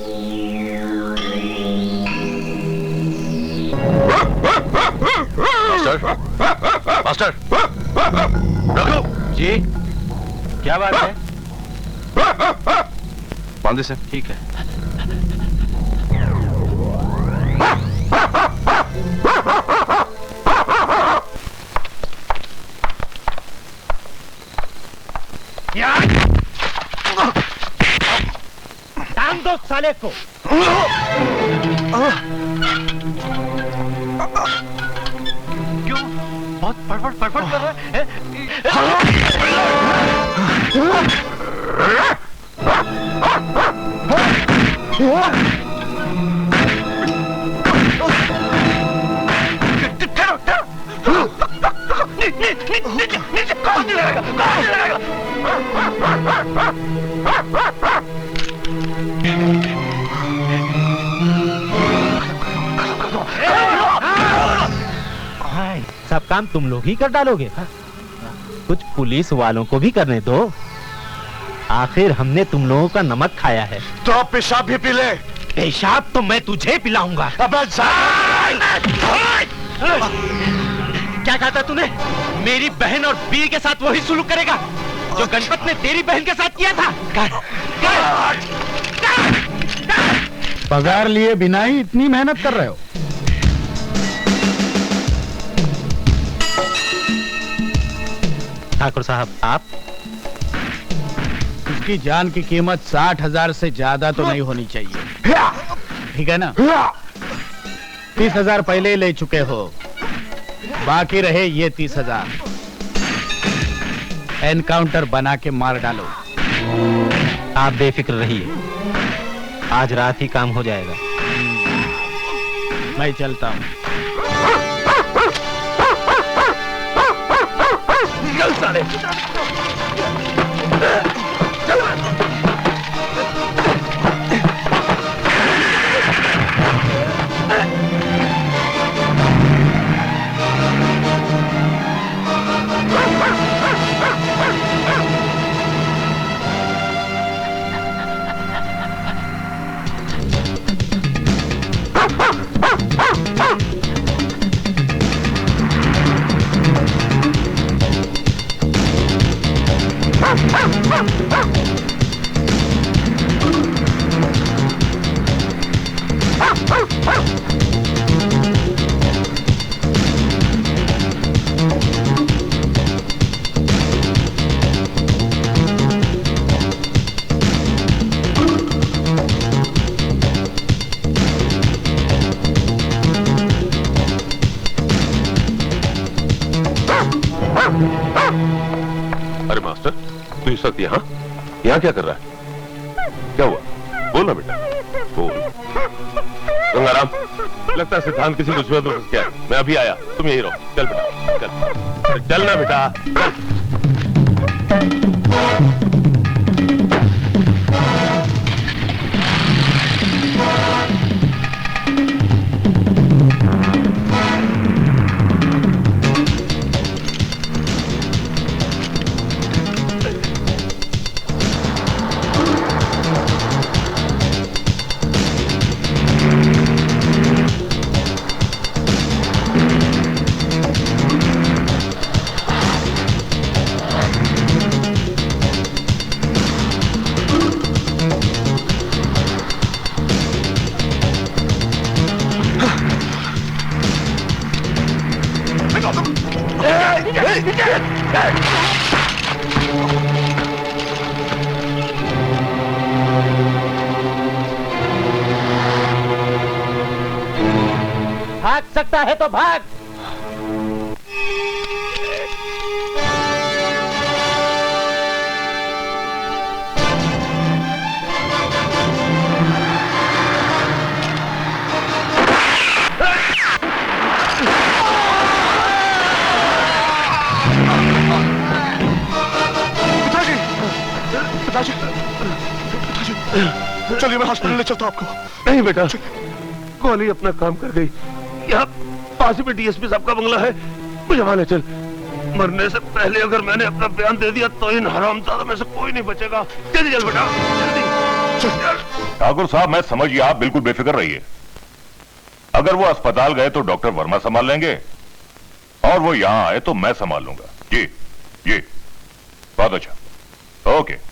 Speaker 20: मास्टर, मास्टर,
Speaker 21: जी क्या बात है?
Speaker 20: बांधे से
Speaker 21: ठीक है।
Speaker 12: टांग दो साले को। क्यों? बहुत फड़फड़ फड़फड़ कर रहा है।
Speaker 21: सब काम तुम लोग ही कर डालोगे? कुछ पुलिस वालों को भी करने दो। आखिर हमने तुम लोगों का नमक खाया है।
Speaker 19: तो आप पेशाब भी पी ले।
Speaker 21: पेशाब तो मैं तुझे पिलाऊंगा। क्या कहा था तूने? मेरी बहन और बीवी के साथ वही सुलूक करेगा जो गणपत ने तेरी बहन के साथ किया था?
Speaker 4: पगार लिए बिना ही इतनी मेहनत कर रहे हो?
Speaker 21: ठाकुर साहब आप?
Speaker 4: उसकी जान की कीमत 60,000 से ज्यादा तो नहीं होनी चाहिए, ठीक है ना? 30,000 पहले ही ले चुके हो, बाकी रहे ये 30,000। एनकाउंटर बना के मार डालो।
Speaker 21: आप बेफिक्र रहिए, आज रात ही काम हो जाएगा।
Speaker 4: मैं चलता हूँ।
Speaker 19: चल साले।
Speaker 11: अरे मास्टर, तू इस वक्त यहाँ क्या कर रहा है? क्या हुआ? बोल ना बेटा, बोल। गंगाराम, लगता है सिद्धांत किसी मुसीबत में फंस गया है। मैं अभी आया, तुम यही रहो। चल बेटा, चल चल ना बेटा, चल।
Speaker 13: भाग सकता है तो भाग।
Speaker 2: पिताजी, चलिए मैं हॉस्पिटल ले चलता हूं आपको।
Speaker 11: नहीं बेटा, गोली अपना काम कर गई। यहाँ पास में डीएसपी साहब का बंगला है, मुझे वहां ले चल। मरने से पहले अगर मैंने अपना बयान दे दिया तो इन हरामजादा में से कोई नहीं बचेगा। जल्दी चल बेटा, जल्दी।
Speaker 22: ठाकुर साहब, मैं समझ गया, आप बिल्कुल बेफिक्र रहिए। अगर वो अस्पताल गए तो डॉक्टर वर्मा संभाल लेंगे, और वो यहां आए तो मैं संभाल लूंगा। जी जी, बहुत अच्छा, ओके।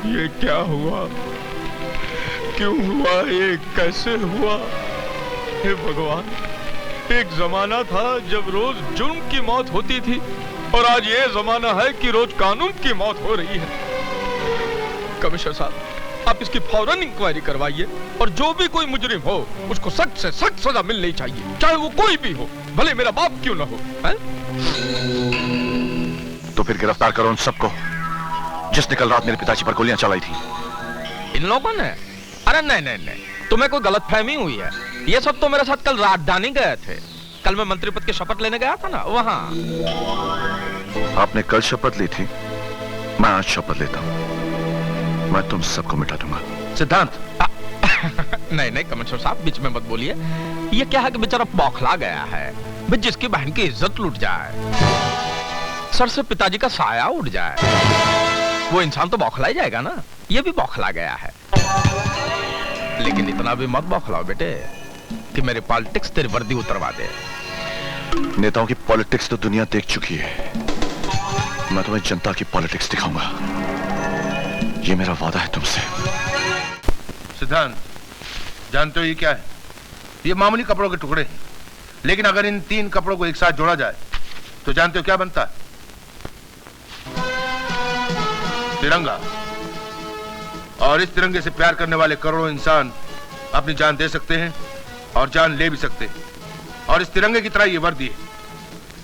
Speaker 6: ये क्या हुआ, क्यों हुआ, ये कैसे हुआ? हे भगवान, एक जमाना था जब रोज जुर्म की मौत होती थी, और आज ये जमाना है कि रोज कानून की मौत हो रही है। कमिश्नर साहब, आप इसकी फौरन इंक्वायरी करवाइए, और जो भी कोई मुजरिम हो उसको सख्त से सख्त सजा मिलनी चाहिए, चाहे वो कोई भी हो, भले मेरा बाप क्यों ना हो। है?
Speaker 2: तो फिर गिरफ्तार करो उन सबको जिसने कल रात मेरे पिताजी पर गोलियां चलाई थी।
Speaker 6: इन लोगों ने? अरे नहीं नहीं नहीं, तुम्हें कोई गलतफहमी हुई है। ये सब तो मेरे साथ कल राजधानी गए थे। कल मैं मंत्री पद की शपथ लेने गया था ना, वहां।
Speaker 2: आपने कल शपथ ली थी, मैं आज शपथ लेता हूं, मैं तुम सबको मिटा दूंगा।
Speaker 6: सिद्धांत नहीं नहीं कमिश्नर साहब, बीच में मत बोलिए। ये क्या है कि बेचारा बौखला गया है, जिसकी बहन की इज्जत लूट जाए, सर से पिताजी का साया उड़ जाए, वो इंसान तो बौखला ही जाएगा ना। ये भी बौखला गया है, लेकिन इतना भी मत बौखलाओ बेटे कि मेरी पॉलिटिक्स तेरी वर्दी उतरवा दे।
Speaker 2: नेताओं की पॉलिटिक्स तो दुनिया देख चुकी है, मैं तुम्हें जनता की पॉलिटिक्स दिखाऊंगा। ये मेरा वादा है तुमसे।
Speaker 10: सिद्धांत, जानते हो ये क्या है? ये मामूली कपड़ों के टुकड़े हैं, लेकिन अगर इन 3 कपड़ों को एक साथ जोड़ा जाए तो जानते हो क्या बनता है? तिरंगा। और इस तिरंगे से प्यार करने वाले करोड़ों इंसान अपनी जान दे सकते हैं और जान ले भी सकते हैं। और इस तिरंगे की तरह ये वर्दी है,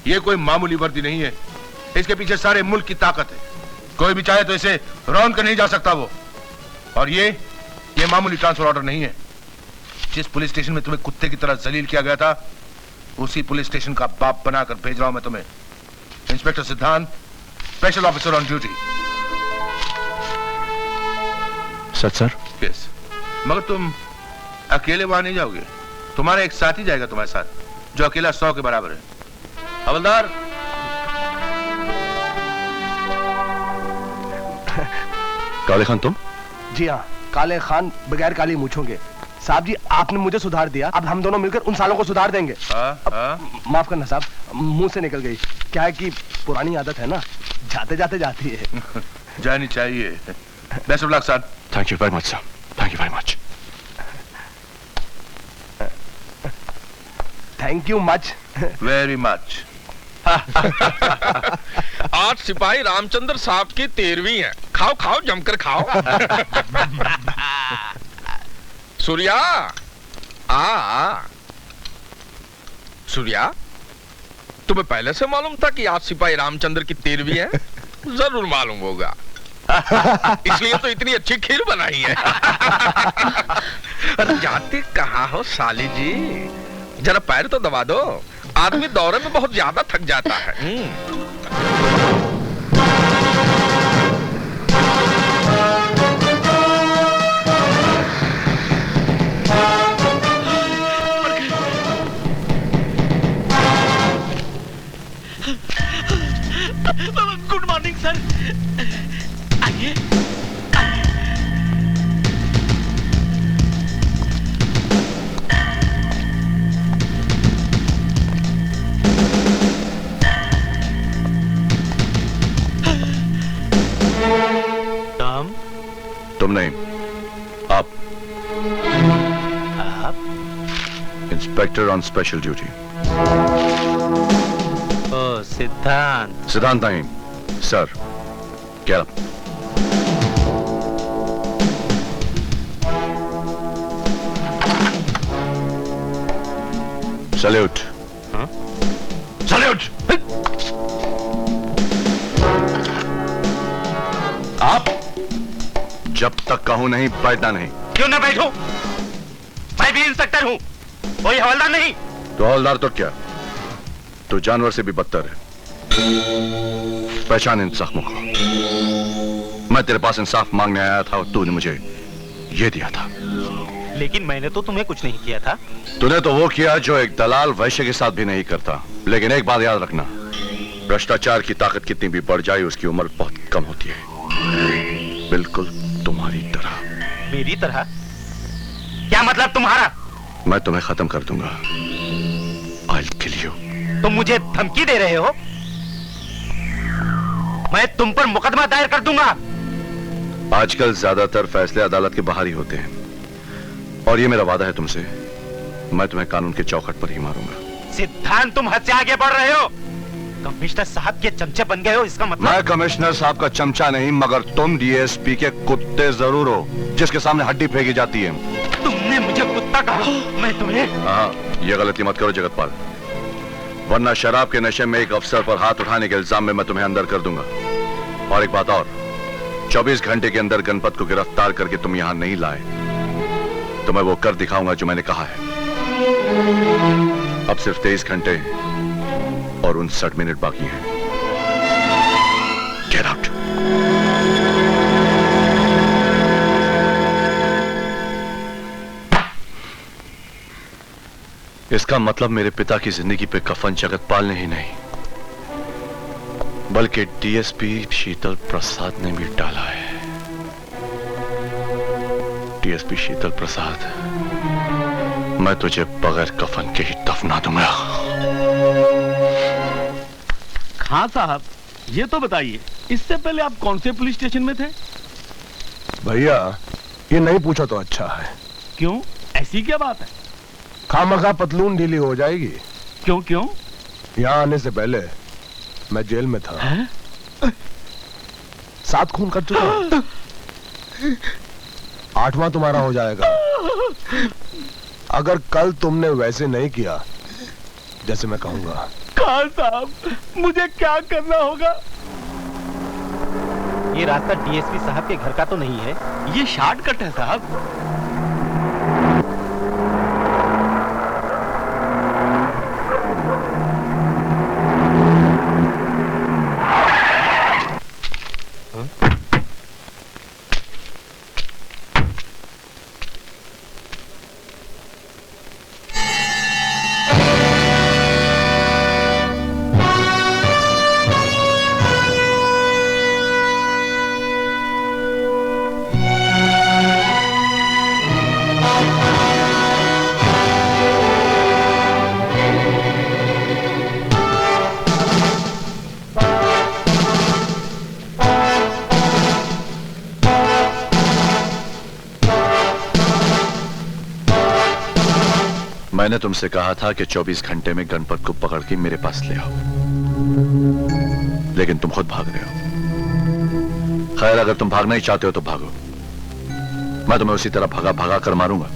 Speaker 10: ये कोई मामूली वर्दी नहीं है, इसके पीछे सारे मुल्क की ताकत है। कोई भी चाहे तो इसे रौंद कर नहीं जा सकता वो। और ये मामूली ट्रांसफर ऑर्डर नहीं है। जिस पुलिस स्टेशन में तुम्हें कुत्ते की तरह जलील किया गया था, उसी पुलिस स्टेशन का बाप बनाकर भेज रहा हूं मैं तुम्हें। इंस्पेक्टर सिद्धांत, special officer on duty.
Speaker 2: Sir?
Speaker 10: Yes. मगर तुम अकेले वहां नहीं जाओगे, तुम्हारा एक साथी जाएगा तुम्हारे साथ। जो अकेला 100 के बराबर है। हवलदार,
Speaker 2: काले खान तुम?
Speaker 12: जी हाँ, काले खान बगैर काली मूछों के। साहब जी, आपने मुझे सुधार दिया, अब हम दोनों मिलकर उन सालों को सुधार देंगे। माफ करना साहब, मुंह से निकल गई। क्या है कि पुरानी आदत है ना, जाते जाते जाती है।
Speaker 10: जानी चाहिए। Best of luck sir.
Speaker 2: Thank you very much sir, thank you very much.
Speaker 12: Thank you much.
Speaker 10: Very much.
Speaker 6: आज सिपाही रामचंद्र साहब की 13वीं है। खाओ खाओ, जमकर खाओ। सूर्या, आ सूर्या, तुम्हें पहले से मालूम था कि आज सिपाही रामचंद्र की 13वीं है? जरूर मालूम होगा, इसलिए तो इतनी अच्छी खीर बनाई है। अरे जाते कहाँ हो साली जी, जरा पैर तो दबा दो, आदमी दौरे में बहुत ज्यादा थक जाता है।
Speaker 7: Good morning sir. आइए।
Speaker 2: तुम नहीं, आप। Inspector on special duty.
Speaker 21: Oh Siddhant.
Speaker 2: Siddhant नहीं सर, क्या? सैल्यूट। सैल्यूट। आप जब तक कहूं नहीं बैठना नहीं।
Speaker 3: क्यों ना बैठूं? मैं भी इंस्पेक्टर हूं, कोई हवलदार नहीं।
Speaker 2: तो हवलदार तो क्या, तो जानवर से भी बदतर है। पहचान इन जख्मों को। मैं तेरे पास इंसाफ मांगने आया था और तूने मुझे ये दिया था।
Speaker 21: लेकिन मैंने तो तुम्हें कुछ नहीं किया था।
Speaker 2: तूने तो वो किया जो एक दलाल वैश्य के साथ भी नहीं करता। लेकिन एक बात याद रखना, भ्रष्टाचार की ताकत कितनी भी बढ़ जाए उसकी उम्र बहुत कम होती है, बिल्कुल तुम्हारी तरह।
Speaker 21: मेरी तरह?
Speaker 3: क्या मतलब तुम्हारा?
Speaker 2: मैं तुम्हें खत्म कर दूंगा। I'll kill you।
Speaker 3: तुम मुझे धमकी दे रहे हो? मैं तुम पर मुकदमा दायर कर दूंगा।
Speaker 2: आजकल ज्यादातर फैसले अदालत के बाहर ही होते हैं, और ये मेरा वादा है तुमसे, मैं तुम्हें कानून के चौखट पर ही मारूंगा।
Speaker 3: सिद्धांत, तुम हद से आगे बढ़ रहे हो। कमिश्नर साहब के चमचे बन गए हो, इसका मतलब?
Speaker 2: मैं कमिश्नर साहब का चमचा नहीं, मगर तुम डीएसपी के कुत्ते जरूर हो, जिसके सामने हड्डी फेंकी जाती है।
Speaker 3: तुमने मुझे कुत्ता कहा, मैं तुम्हें?
Speaker 2: हाँ, ये गलती मत करो जगतपाल, वरना शराब के नशे में एक अफसर पर हाथ उठाने के इल्जाम में मैं तुम्हें अंदर कर दूंगा। और एक बात और, 24 घंटे के अंदर गणपत को गिरफ्तार करके तुम यहां नहीं लाए तो मैं वो कर दिखाऊंगा जो मैंने कहा है। अब सिर्फ 23 घंटे और 59 मिनट बाकी हैं। Get out. इसका मतलब मेरे पिता की जिंदगी पे कफन जगतपाल ने ही नहीं, बल्कि डीएसपी शीतल प्रसाद ने भी डाला है। डीएसपी शीतल प्रसाद, मैं तुझे बगैर कफन के ही दफना दूंगा।
Speaker 8: खां साहब, ये तो बताइए, इससे पहले आप कौन से पुलिस स्टेशन में थे?
Speaker 18: भैया, ये नहीं पूछा तो अच्छा है।
Speaker 8: क्यों, ऐसी क्या बात है?
Speaker 18: खामखा पतलून ढीली हो जाएगी।
Speaker 8: क्यों क्यों?
Speaker 18: यहाँ आने से पहले मैं जेल में था। 7 खून कर चुका हूं। 8वां तुम्हारा हो जाएगा अगर कल तुमने वैसे नहीं किया जैसे मैं कहूंगा।
Speaker 8: खान साहब, मुझे क्या करना होगा?
Speaker 21: ये रास्ता डीएसपी साहब के घर का तो नहीं है?
Speaker 8: ये शॉर्टकट है साहब।
Speaker 2: मैंने तुमसे कहा था कि 24 घंटे में गणपत को पकड़ के मेरे पास ले आओ, लेकिन तुम खुद भाग रहे हो। खैर, अगर तुम भागना ही चाहते हो तो भागो। मैं तुम्हें उसी तरह भगा भगा कर मारूंगा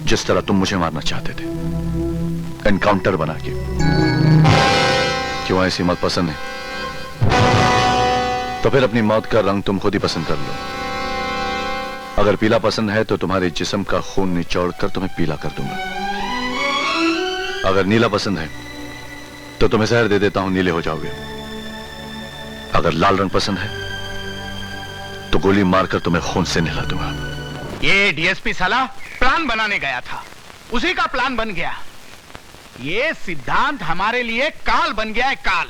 Speaker 2: जिस तरह तुम मुझे मारना चाहते थे, एनकाउंटर बना के। क्यों ऐसी मौत पसंद है? तो फिर अपनी मौत का रंग तुम खुद ही पसंद कर लो। अगर पीला पसंद है तो तुम्हारे जिस्म का खून निचोड़ कर तुम्हें पीला कर दूंगा। अगर नीला पसंद है तो तुम्हें जहर दे देता हूं, नीले हो जाओगे। अगर लाल रंग पसंद है तो गोली मारकर तुम्हें खून से नहला दूंगा।
Speaker 3: ये डीएसपी साला प्लान बनाने गया था, उसी का प्लान बन गया। ये सिद्धांत हमारे लिए काल बन गया है, काल।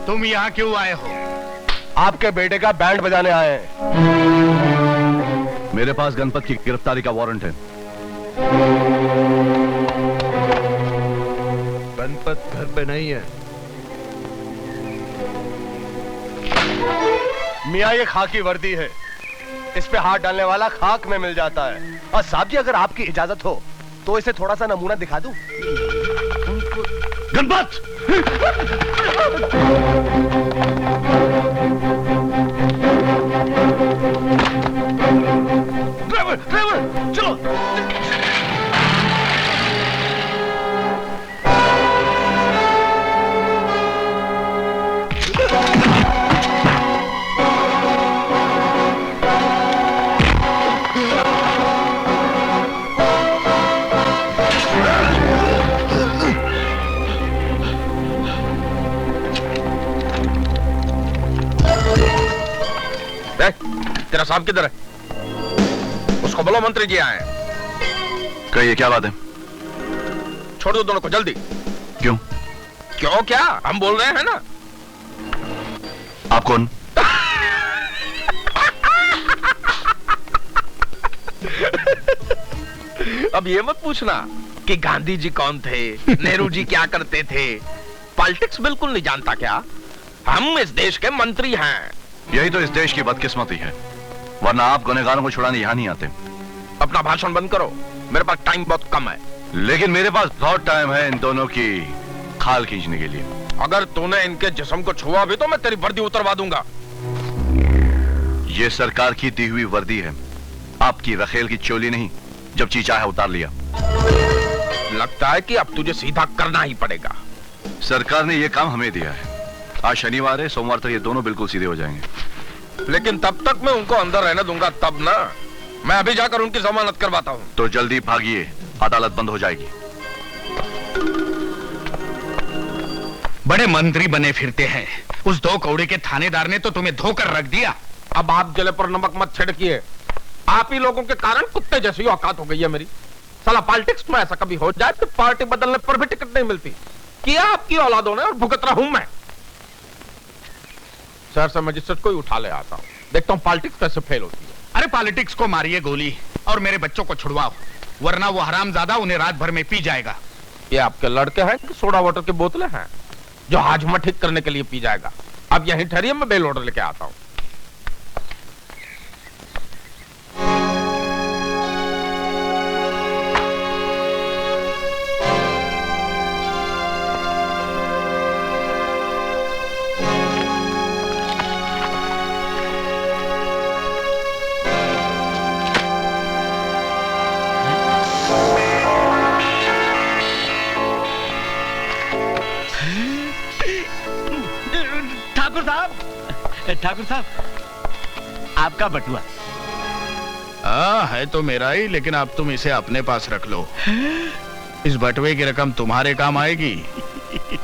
Speaker 3: तुम यहाँ क्यों आए हो?
Speaker 18: आपके बेटे का बैंड बजाने आए हैं।
Speaker 2: मेरे पास गणपत की गिरफ्तारी का वारंट है।
Speaker 18: गणपत घर पे नहीं है। मियाँ, ये खाकी वर्दी है, इस पे हाथ डालने वाला खाक में मिल जाता है। और साहब जी, अगर आपकी इजाजत हो तो इसे थोड़ा सा नमूना दिखा दूं।
Speaker 2: गणपत!
Speaker 18: ड्राइवर, ड्राइवर, चलो।
Speaker 6: तेरा साहब किधर है? उसको बोलो मंत्री जी आए।
Speaker 2: कहिए, क्या बात है?
Speaker 6: छोड़ दो दोनों को जल्दी।
Speaker 2: क्यों?
Speaker 6: क्यों क्या? हम बोल रहे हैं ना।
Speaker 2: आप कौन?
Speaker 6: अब ये मत पूछना कि गांधी जी कौन थे, नेहरू जी क्या करते थे। पॉलिटिक्स बिल्कुल नहीं जानता क्या? हम इस देश के मंत्री हैं।
Speaker 2: यही तो इस देश की बदकिस्मती है, वरना आप गुनहगारों को छुड़ाने यहां नहीं आते।
Speaker 6: अपना भाषण बंद करो, मेरे पास टाइम बहुत कम है।
Speaker 2: लेकिन मेरे पास बहुत टाइम है इन दोनों की खाल खींचने के लिए।
Speaker 6: अगर तूने इनके जिस्म को छुआ भी तो मैं तेरी वर्दी उतरवा दूंगा।
Speaker 2: ये सरकार की दी हुई वर्दी है, आपकी रखेल की चोली नहीं। जब जी चाहे उतार लिया।
Speaker 6: लगता है कि अब तुझे सीधा करना ही पड़ेगा।
Speaker 2: सरकार ने यह काम हमें दिया है। आज शनिवार है, सोमवार तक ये दोनों बिल्कुल सीधे हो जाएंगे।
Speaker 6: लेकिन तब तक मैं उनको अंदर रहने दूंगा तब ना। मैं अभी जाकर उनकी जमानत करवाता हूँ।
Speaker 2: तो जल्दी भागिए, अदालत बंद हो जाएगी।
Speaker 3: बड़े मंत्री बने फिरते हैं। उस 2 कौड़े के थानेदार ने तो तुम्हें धोकर रख दिया।
Speaker 6: अब आप जले पर नमक मत छिड़किए। आप ही लोगों के कारण कुत्ते जैसी औकात हो गई है मेरी। साला पॉलिटिक्स में ऐसा कभी हो जाए तो पार्टी बदलने पर भी टिकट नहीं मिलती। किया आपकी औलादों ने और भुगत रहा हूं मैं। शहर से मजिस्ट्रेट को ही उठा ले आता हूं, देखता हूं पॉलिटिक्स कैसे फेल होती है।
Speaker 3: अरे पॉलिटिक्स को मारिए गोली और मेरे बच्चों को छुड़वाओ, वरना वो हरामजादा उन्हें रात भर में पी जाएगा।
Speaker 6: ये आपके लड़के हैं कि सोडा वाटर की बोतलें हैं जो हाजमा ठीक करने के लिए पी जाएगा? अब यहीं ठहरिए, मैं बेल ऑर्डर लेके आता हूं।
Speaker 3: ठाकुर साहब, आपका बटुआ। है तो मेरा ही, लेकिन अब तुम इसे अपने पास रख लो। इस बटुए की रकम तुम्हारे काम आएगी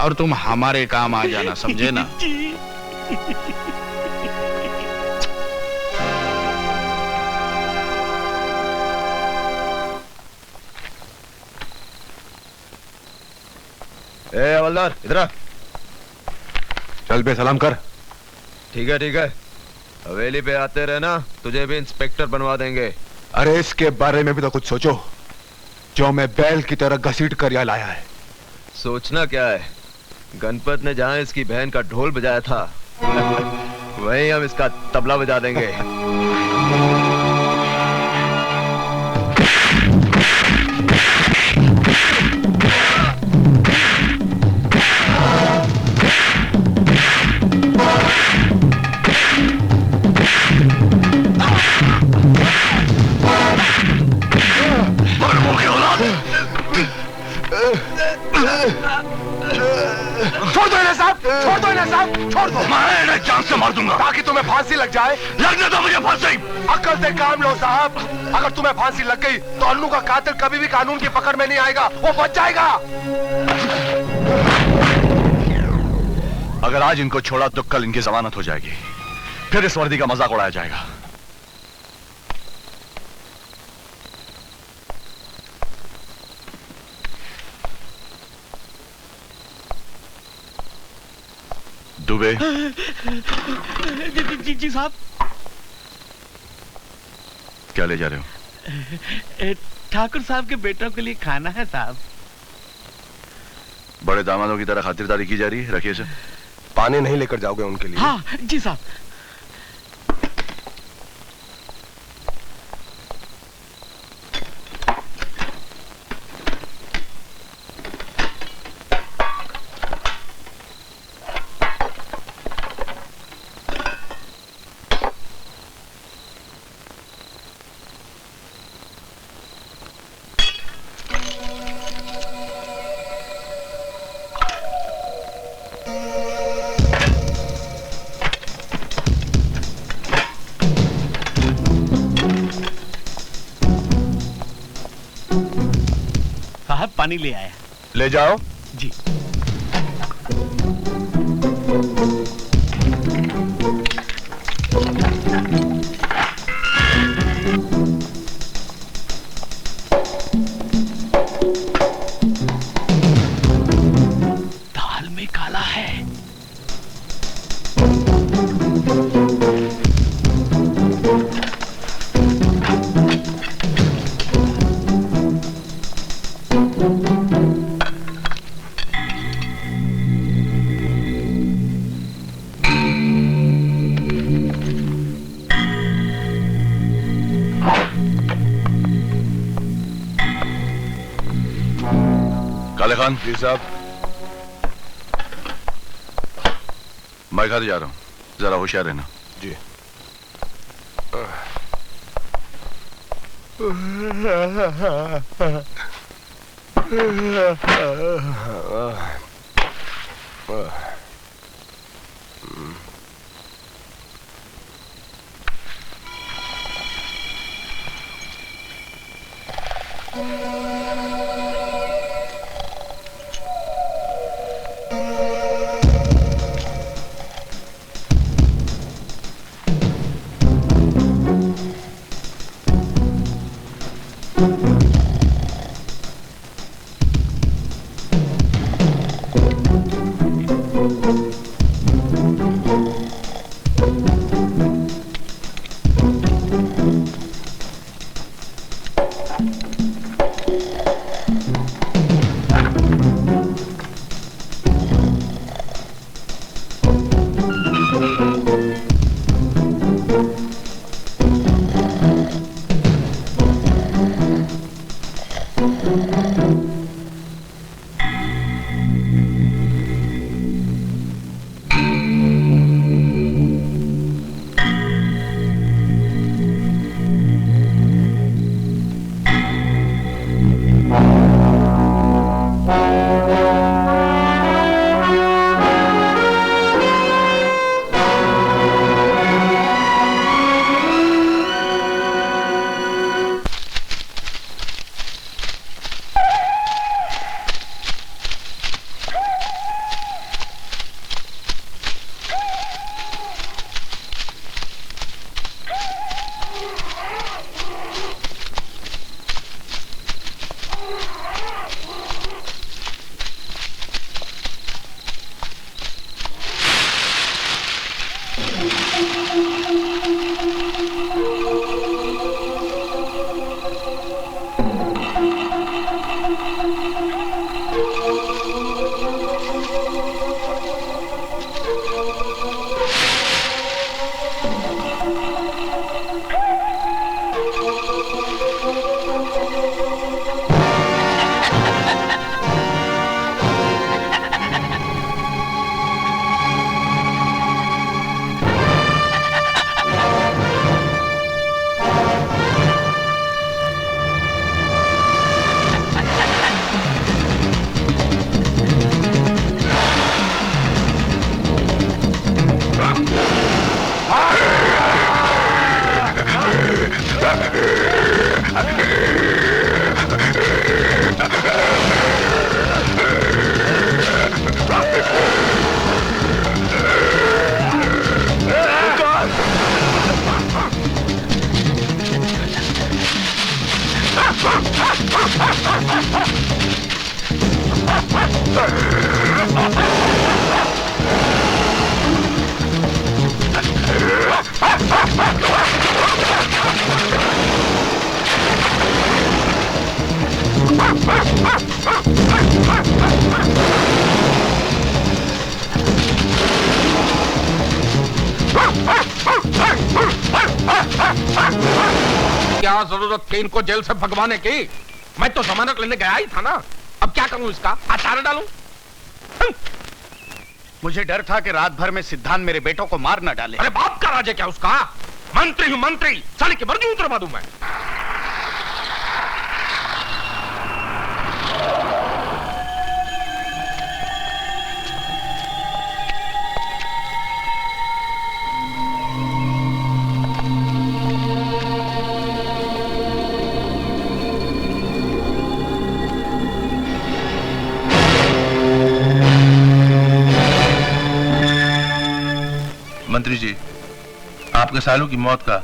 Speaker 3: और तुम हमारे काम आ जाना, समझे ना?
Speaker 18: ए हवलदार, इधर आ।
Speaker 20: चल बे, सलाम कर।
Speaker 18: ठीक है, ठीक है। हवेली पे आते रहना, तुझे भी इंस्पेक्टर बनवा देंगे।
Speaker 20: अरे इसके बारे में भी तो कुछ सोचो, जो मैं बैल की तरह घसीट कर यहाँ लाया है।
Speaker 18: सोचना क्या है, गणपत ने जहाँ इसकी बहन का ढोल बजाया था वहीं हम इसका तबला बजा देंगे।
Speaker 19: छोड़ दो इन्हें साहब, छोड़ दो इन्हें साहब, छोड़ दो। मैं इन्हें जान से मार दूंगा ताकि तुम्हें फांसी लग जाए। लगने दो मुझे फांसी। अक्ल से काम लो साहब, अगर तुम्हें फांसी लग गई तो अन्नू का कातिल कभी भी कानून की पकड़ में नहीं आएगा, वो बच जाएगा।
Speaker 2: अगर आज इनको छोड़ा तो कल इनकी जमानत हो जाएगी, फिर इस वर्दी का मजाक उड़ाया जाएगा। दुबे।
Speaker 8: जी साहब।
Speaker 2: क्या ले जा रहे हो?
Speaker 8: ठाकुर साहब के बेटों के लिए खाना है साहब।
Speaker 2: बड़े दामादों की तरह खातिरदारी की जा रही है, रखिए इसे।
Speaker 18: पानी नहीं लेकर जाओगे उनके लिए?
Speaker 8: हाँ जी साहब। पानी ले आया।
Speaker 18: ले जाओ।
Speaker 8: जी। दाल में काला है।
Speaker 2: काले खान।
Speaker 18: जी साहब।
Speaker 2: मैं घर जा रहा हूँ, जरा होशियार रहना।
Speaker 18: जी।
Speaker 6: क्या जरूरत थी इनको जेल से भगवाने की? मैं तो जमानत लेने गया ही था ना। अब क्या करूं इसका? अचार डालूं?
Speaker 3: मुझे डर था कि रात भर में सिद्धांत मेरे बेटों को मार न डाले।
Speaker 6: अरे बाप का राज है क्या उसका? मंत्री हूं मंत्री, साले की मर्जी उतरवा दूं मैं।
Speaker 10: मंत्री जी, आपके सालों की मौत का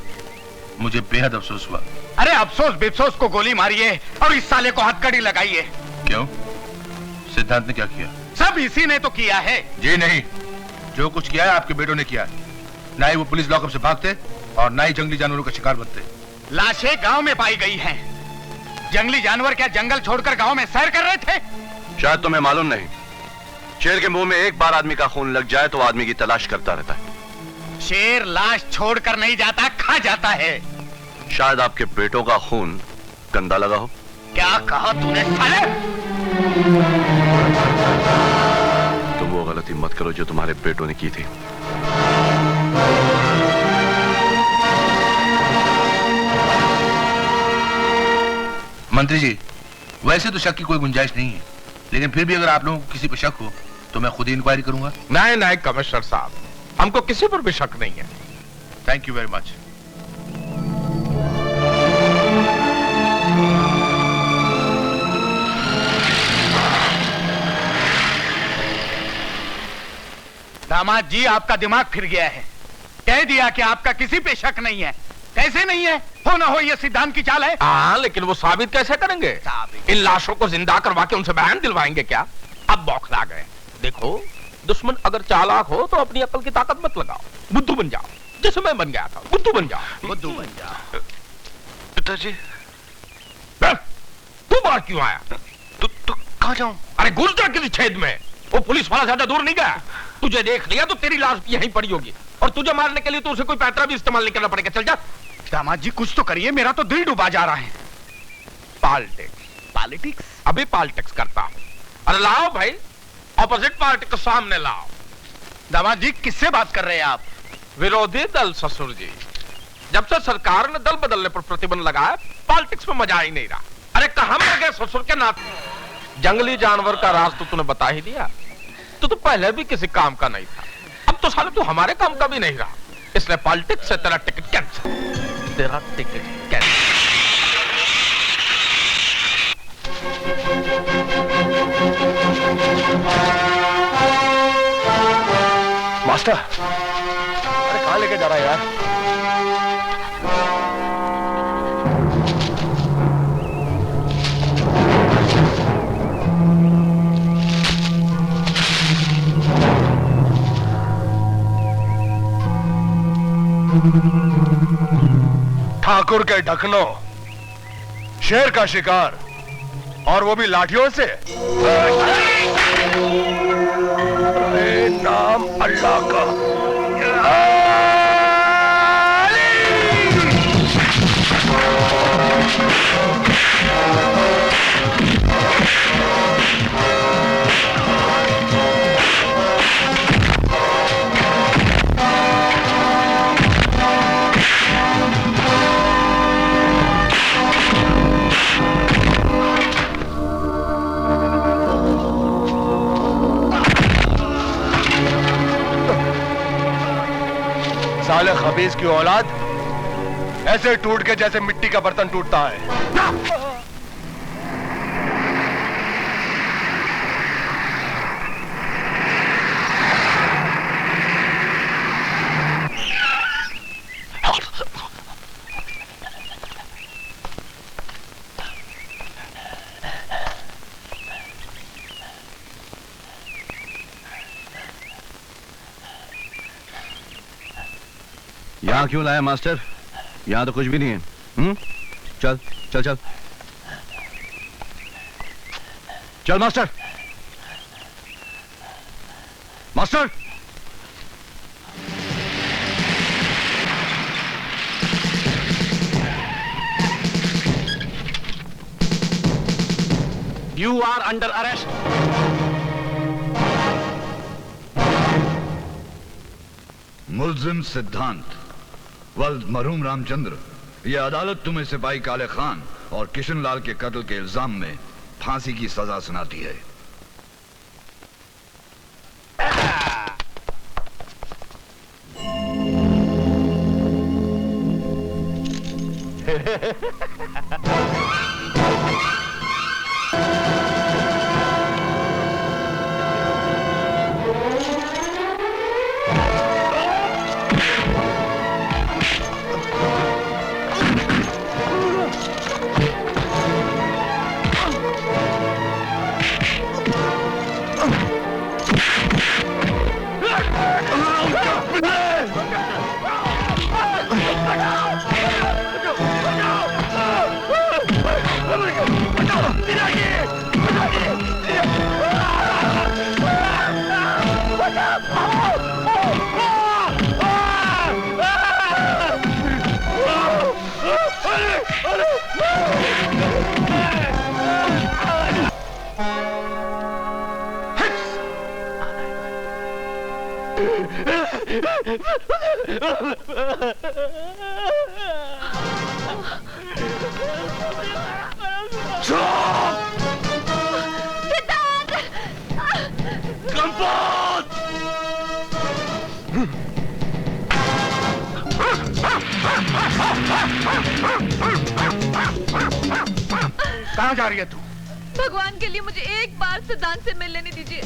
Speaker 10: मुझे बेहद अफसोस हुआ।
Speaker 3: अरे अफसोस बिफसोस को गोली मारिए और इस साले को हथकड़ी लगाइए।
Speaker 10: क्यों? सिद्धांत ने क्या किया?
Speaker 3: सब इसी ने तो किया है।
Speaker 10: जी नहीं, जो कुछ किया है आपके बेटों ने किया है। ना ही वो पुलिस लॉकअप से भागते और ना ही जंगली जानवरों का शिकार बनते।
Speaker 3: लाशें गांव में पाई गई हैं। जंगली जानवर क्या जंगल छोड़कर गांव में सैर कर रहे थे?
Speaker 2: शायद तुम्हें मालूम नहीं, शेर के मुंह में एक बार आदमी का खून लग जाए तो आदमी की तलाश करता रहता है।
Speaker 3: शेर लाश छोड़कर नहीं जाता, खा जाता है।
Speaker 2: शायद आपके बेटों का खून गंदा लगा हो।
Speaker 3: क्या कहा तूने साले?
Speaker 2: तुम वो गलती मत करो जो तुम्हारे बेटों ने की थी।
Speaker 10: मंत्री जी, वैसे तो शक की कोई गुंजाइश नहीं है, लेकिन फिर भी अगर आप लोगों को किसी पर शक हो तो मैं खुद ही इंक्वायरी करूंगा।
Speaker 6: नहीं नहीं कमिश्नर साहब, हमको किसी पर भी शक नहीं है।
Speaker 10: Thank you very much.
Speaker 3: दामाद जी, आपका दिमाग फिर गया है। कह दिया कि आपका किसी पे शक नहीं है। कैसे नहीं है? हो ना हो ये सिद्धांत की चाल है।
Speaker 6: हाँ, लेकिन वो साबित कैसे करेंगे? इन लाशों को जिंदा करवा के उनसे बयान दिलवाएंगे क्या? अब बौखला गए। देखो, दुश्मन अगर चालाक हो तो अपनी अकल की ताकत मत लगाओ, बुद्धू बन जाओ, जैसे मैं बन गया था। बुद्धू बन जाओ,
Speaker 3: बुद्धू बन जाओ।
Speaker 2: पिताजी,
Speaker 6: तू बाहर क्यों आया?
Speaker 2: तू कहाँ जाऊं?
Speaker 6: अरे घुस जा किसी छेद में। वो पुलिस वाला ज्यादा दूर नहीं गया। तुझे देख लिया तो तेरी लाश यहीं पड़ी होगी, और तुझे मारने के लिए तो उसे कोई पैतरा भी इस्तेमाल नहीं करना पड़ेगा। चल जा।
Speaker 3: दामाद जी, कुछ तो करिए, मेरा तो दिल डूबा जा रहा है।
Speaker 6: पॉलिटिक्स अभी पॉलिटिक्स करता हूं। अरे लाओ भाई, ऑपोजिट पार्टी को सामने लाओ।
Speaker 3: दामाद जी, किससे बात कर रहे हैं आप?
Speaker 6: विरोधी दल ससुर जी। जब से सरकार ने दल बदलने पर प्रतिबंध लगाया, पॉलिटिक्स में मजा ही नहीं रहा। अरे कहां मर गए ससुर के नाते? जंगली जानवर का राज तो तूने बता ही दिया। तो पहले भी किसी काम का नहीं था, अब तो साले तू हमारे काम का भी नहीं रहा। इसलिए पॉलिटिक्स से तेरा टिकट कैंसिल। तेरा टिकट कैंसिल।
Speaker 19: मास्टर, अरे कहां लेके जा रहा है यार? ठाकुर के ढकनो, शेर का शिकार, और वो भी लाठियों से। अरे नाम अल्लाह का। साले खबीज की औलाद ऐसे टूट के जैसे मिट्टी का बर्तन टूटता है।
Speaker 2: यहाँ क्यों लाया मास्टर? यहाँ तो कुछ भी नहीं है। चल चल चल चल master. Master
Speaker 3: You are under arrest.
Speaker 5: मुल्जिम सिद्धांत वल्द मरहूम रामचंद्र, ये अदालत तुम्हें सिपाही काले खान और किशन लाल के कत्ल के इल्जाम में फांसी की सजा सुनाती है।
Speaker 10: कहाँ जा रही है तू?
Speaker 1: भगवान के लिए मुझे एक बार सिद्धांत से मिल लेने दीजिए।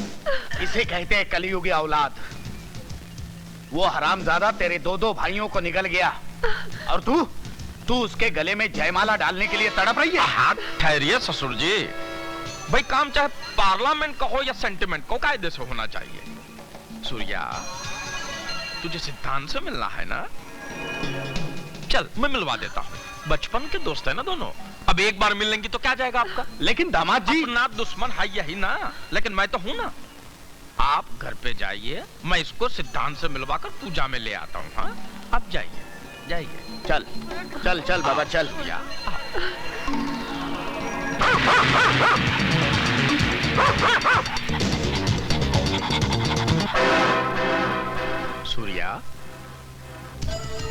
Speaker 10: इसे कहते हैं कलयुगी औलाद। वो हरामजादा तेरे दो भाइयों को निगल गया और तू उसके गले में जयमाला डालने के लिए तड़प रही है।
Speaker 6: हाथ ठहरिए ससुर जी। भाई काम चाहे पार्लियामेंट का हो या सेंटिमेंट को कायदे से होना चाहिए। सूर्या, तुझे सिद्धांत से मिलना है ना? चल मैं मिलवा देता हूँ। बचपन के दोस्त है ना दोनों। अब एक बार मिल लेंगी तो क्या जाएगा आपका?
Speaker 10: लेकिन दामाद जी,
Speaker 6: अपना दुश्मन है यही ना, लेकिन मैं तो हूं ना। आप घर पे जाइए, मैं इसको सिद्धांत से मिलवाकर पूजा में ले आता हूँ। हाँ, आप जाइए जाइए।
Speaker 10: चल चल चल बाबा चल।
Speaker 6: सूर्या,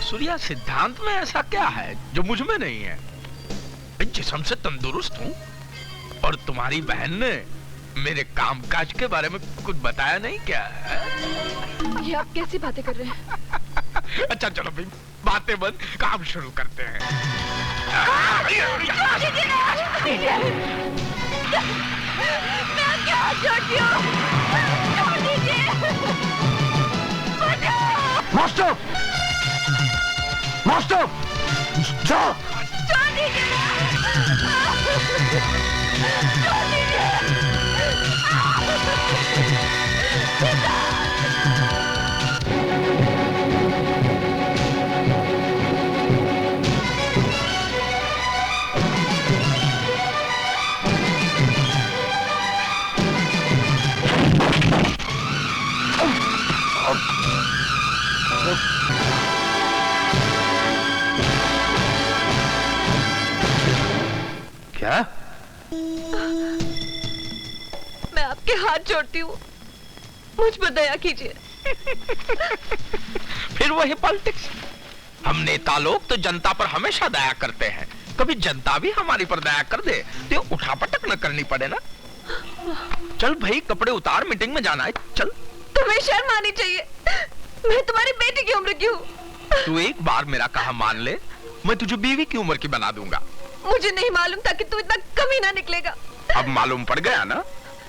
Speaker 6: सूर्या, सिद्धांत में ऐसा क्या है जो मुझ में नहीं है? जिस्म से तंदुरुस्त हूँ और तुम्हारी बहन ने मेरे कामकाज के बारे में कुछ बताया नहीं क्या?
Speaker 1: ये आप कैसी बातें कर रहे हैं?
Speaker 6: अच्छा चलो भाई, बातें बंद, काम शुरू करते हैं।
Speaker 7: मास्टर, मास्टर, जा।
Speaker 10: क्या?
Speaker 1: मैं आपके हाथ जोड़ती हूँ, मुझ पर दया कीजिए।
Speaker 6: फिर वही पॉलिटिक्स। हम नेता लोग तो जनता पर हमेशा दया करते हैं। कभी जनता भी हमारी पर दया कर दे तो उठापटक न करनी पड़े ना। चल भाई, कपड़े उतार, मीटिंग में जाना है। चल।
Speaker 1: तुम्हें शर्म आनी चाहिए। मैं तुम्हारी बेटी की उम्र की हूँ।
Speaker 6: तू एक बार मेरा कहा मान ले, मैं तुझे बीवी की उम्र की बना दूंगा।
Speaker 1: मुझे नहीं मालूम था कि तू इतना कमी ना निकलेगा।
Speaker 6: अब मालूम पड़ गया ना?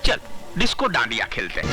Speaker 6: चल डिस्को डांडिया खेलते हैं।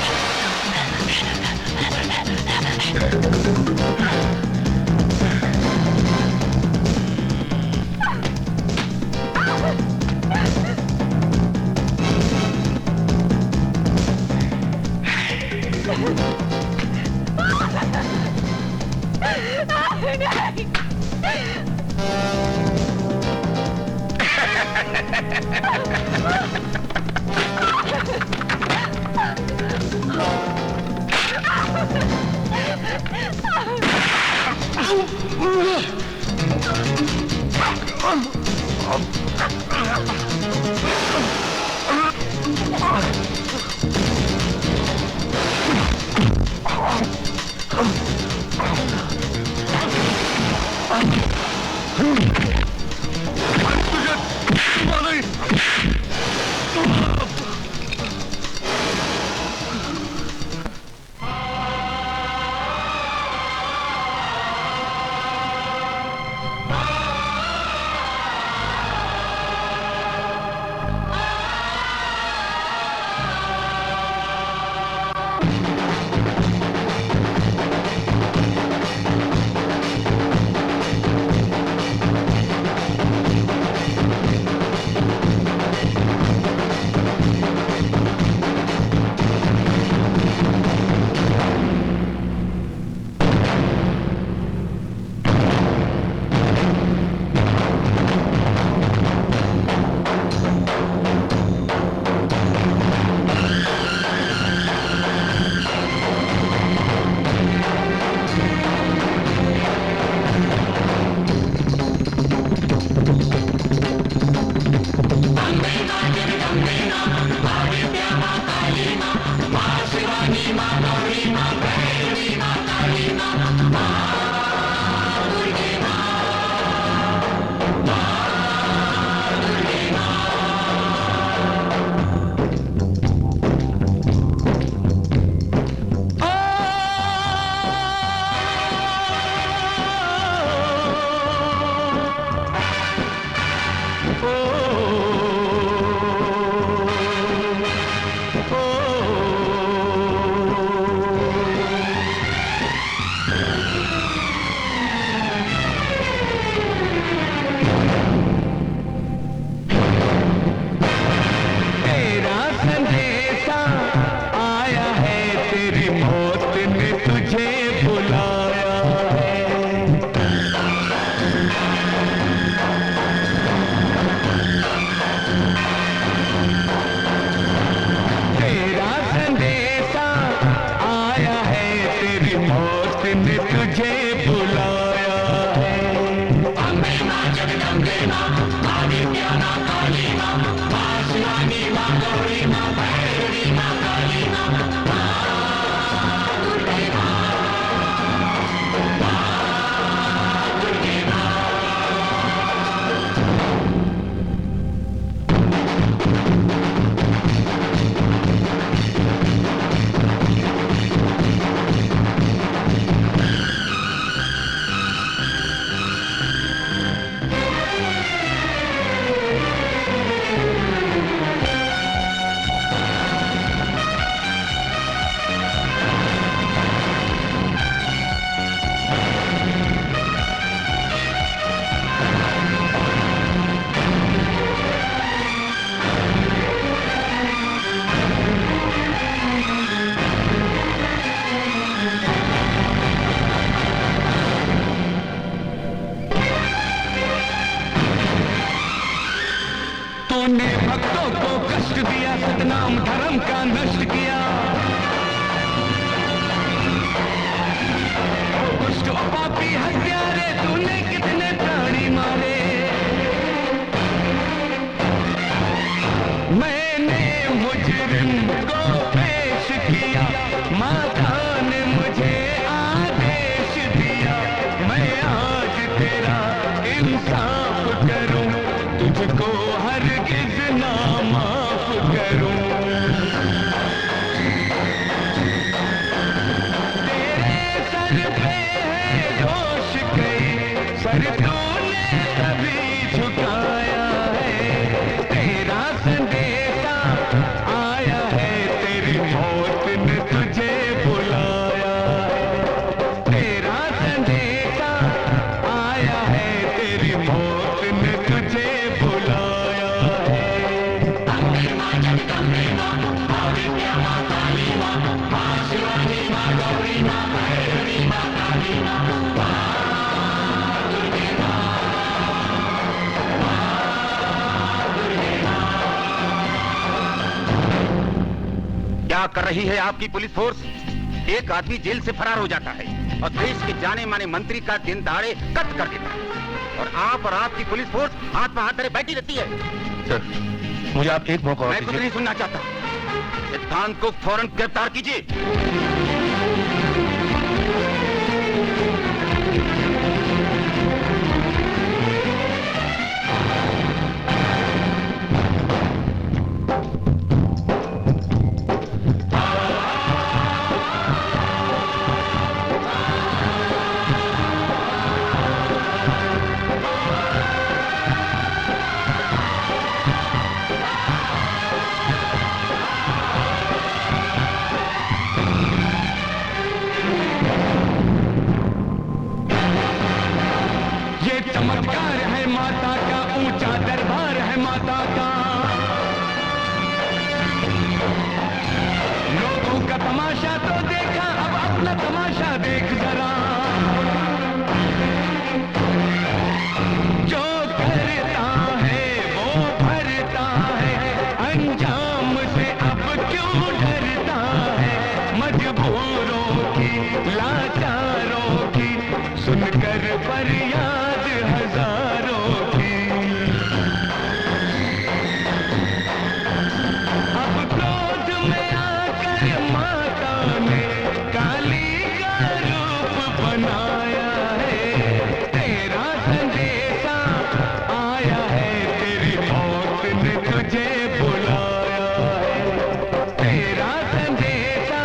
Speaker 7: तूने भक्तों को कष्ट दिया, सतनाम धर्म का नष्ट किया। दुष्ट और पापी हत्यारे तूने कितने प्राणी मारे। मैंने मुजरिम को पेश किया, माता ने मुझे आदेश दिया। मैं आज तेरा इंसाफ करूं, तुझको हरगिज़ ना माफ करूं। तेरे सर पे है दोष कई, सर तूने तभी झुकाया है। तेरा संदेशा आया है, तेरी मौत ने तुझे बुलाया है। तेरा संदेशा आया है, तेरी मौत ने तुझे बुलाया है।
Speaker 6: क्या कर रही है आपकी पुलिस फोर्स? एक आदमी जेल से फरार हो जाता है और देश के जाने माने मंत्री का दिन दहाड़े कत्ल कर देता है, और आप और आपकी पुलिस फोर्स हाथ में हाथ धरे बैठी रहती है।
Speaker 10: सर, मुझे आप एक मौका और
Speaker 6: मैं कुछ
Speaker 10: दीजिए।
Speaker 6: नहीं सुनना चाहता। सिद्धांत को फौरन गिरफ्तार कीजिए।
Speaker 7: चमत्कार है माता का, ऊंचा दरबार है माता का। लोगों का तमाशा तो देखा, अब अपना तमाशा देख जरा। जो करता है वो भरता है, अंजाम से अब क्यों डरता है? मजबूरों की, लाचारों की सुनकर फरियाद हजारों की। अब क्रोध में आकर माता ने काली का रूप बनाया है। तेरा संदेशा आया है, तेरी मौत ने तुझे बुलाया है। तेरा संदेशा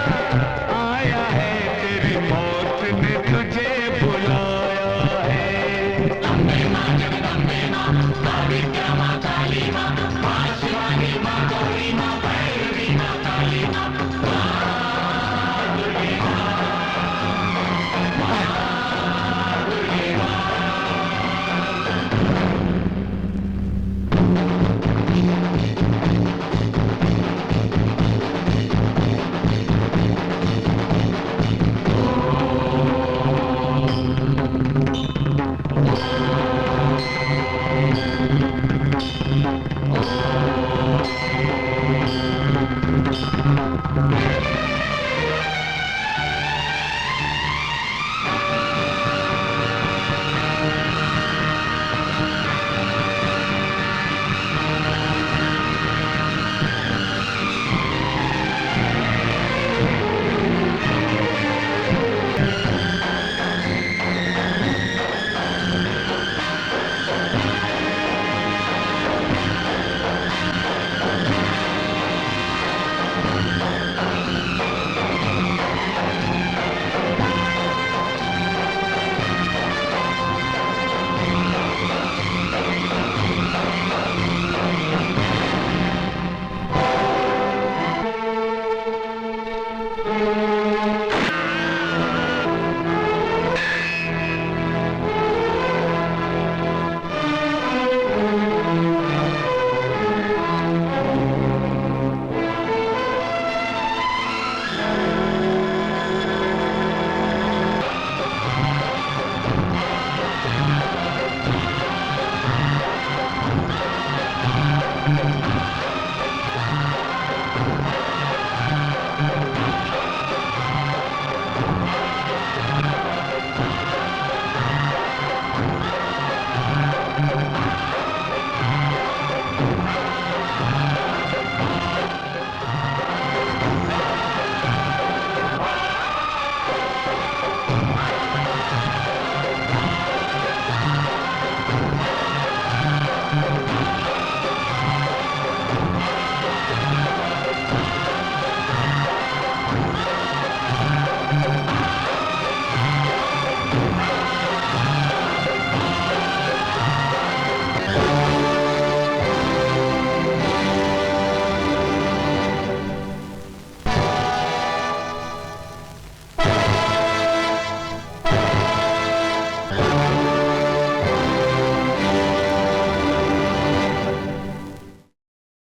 Speaker 7: आया है, तेरी मौत ने तुझे बुलाया है।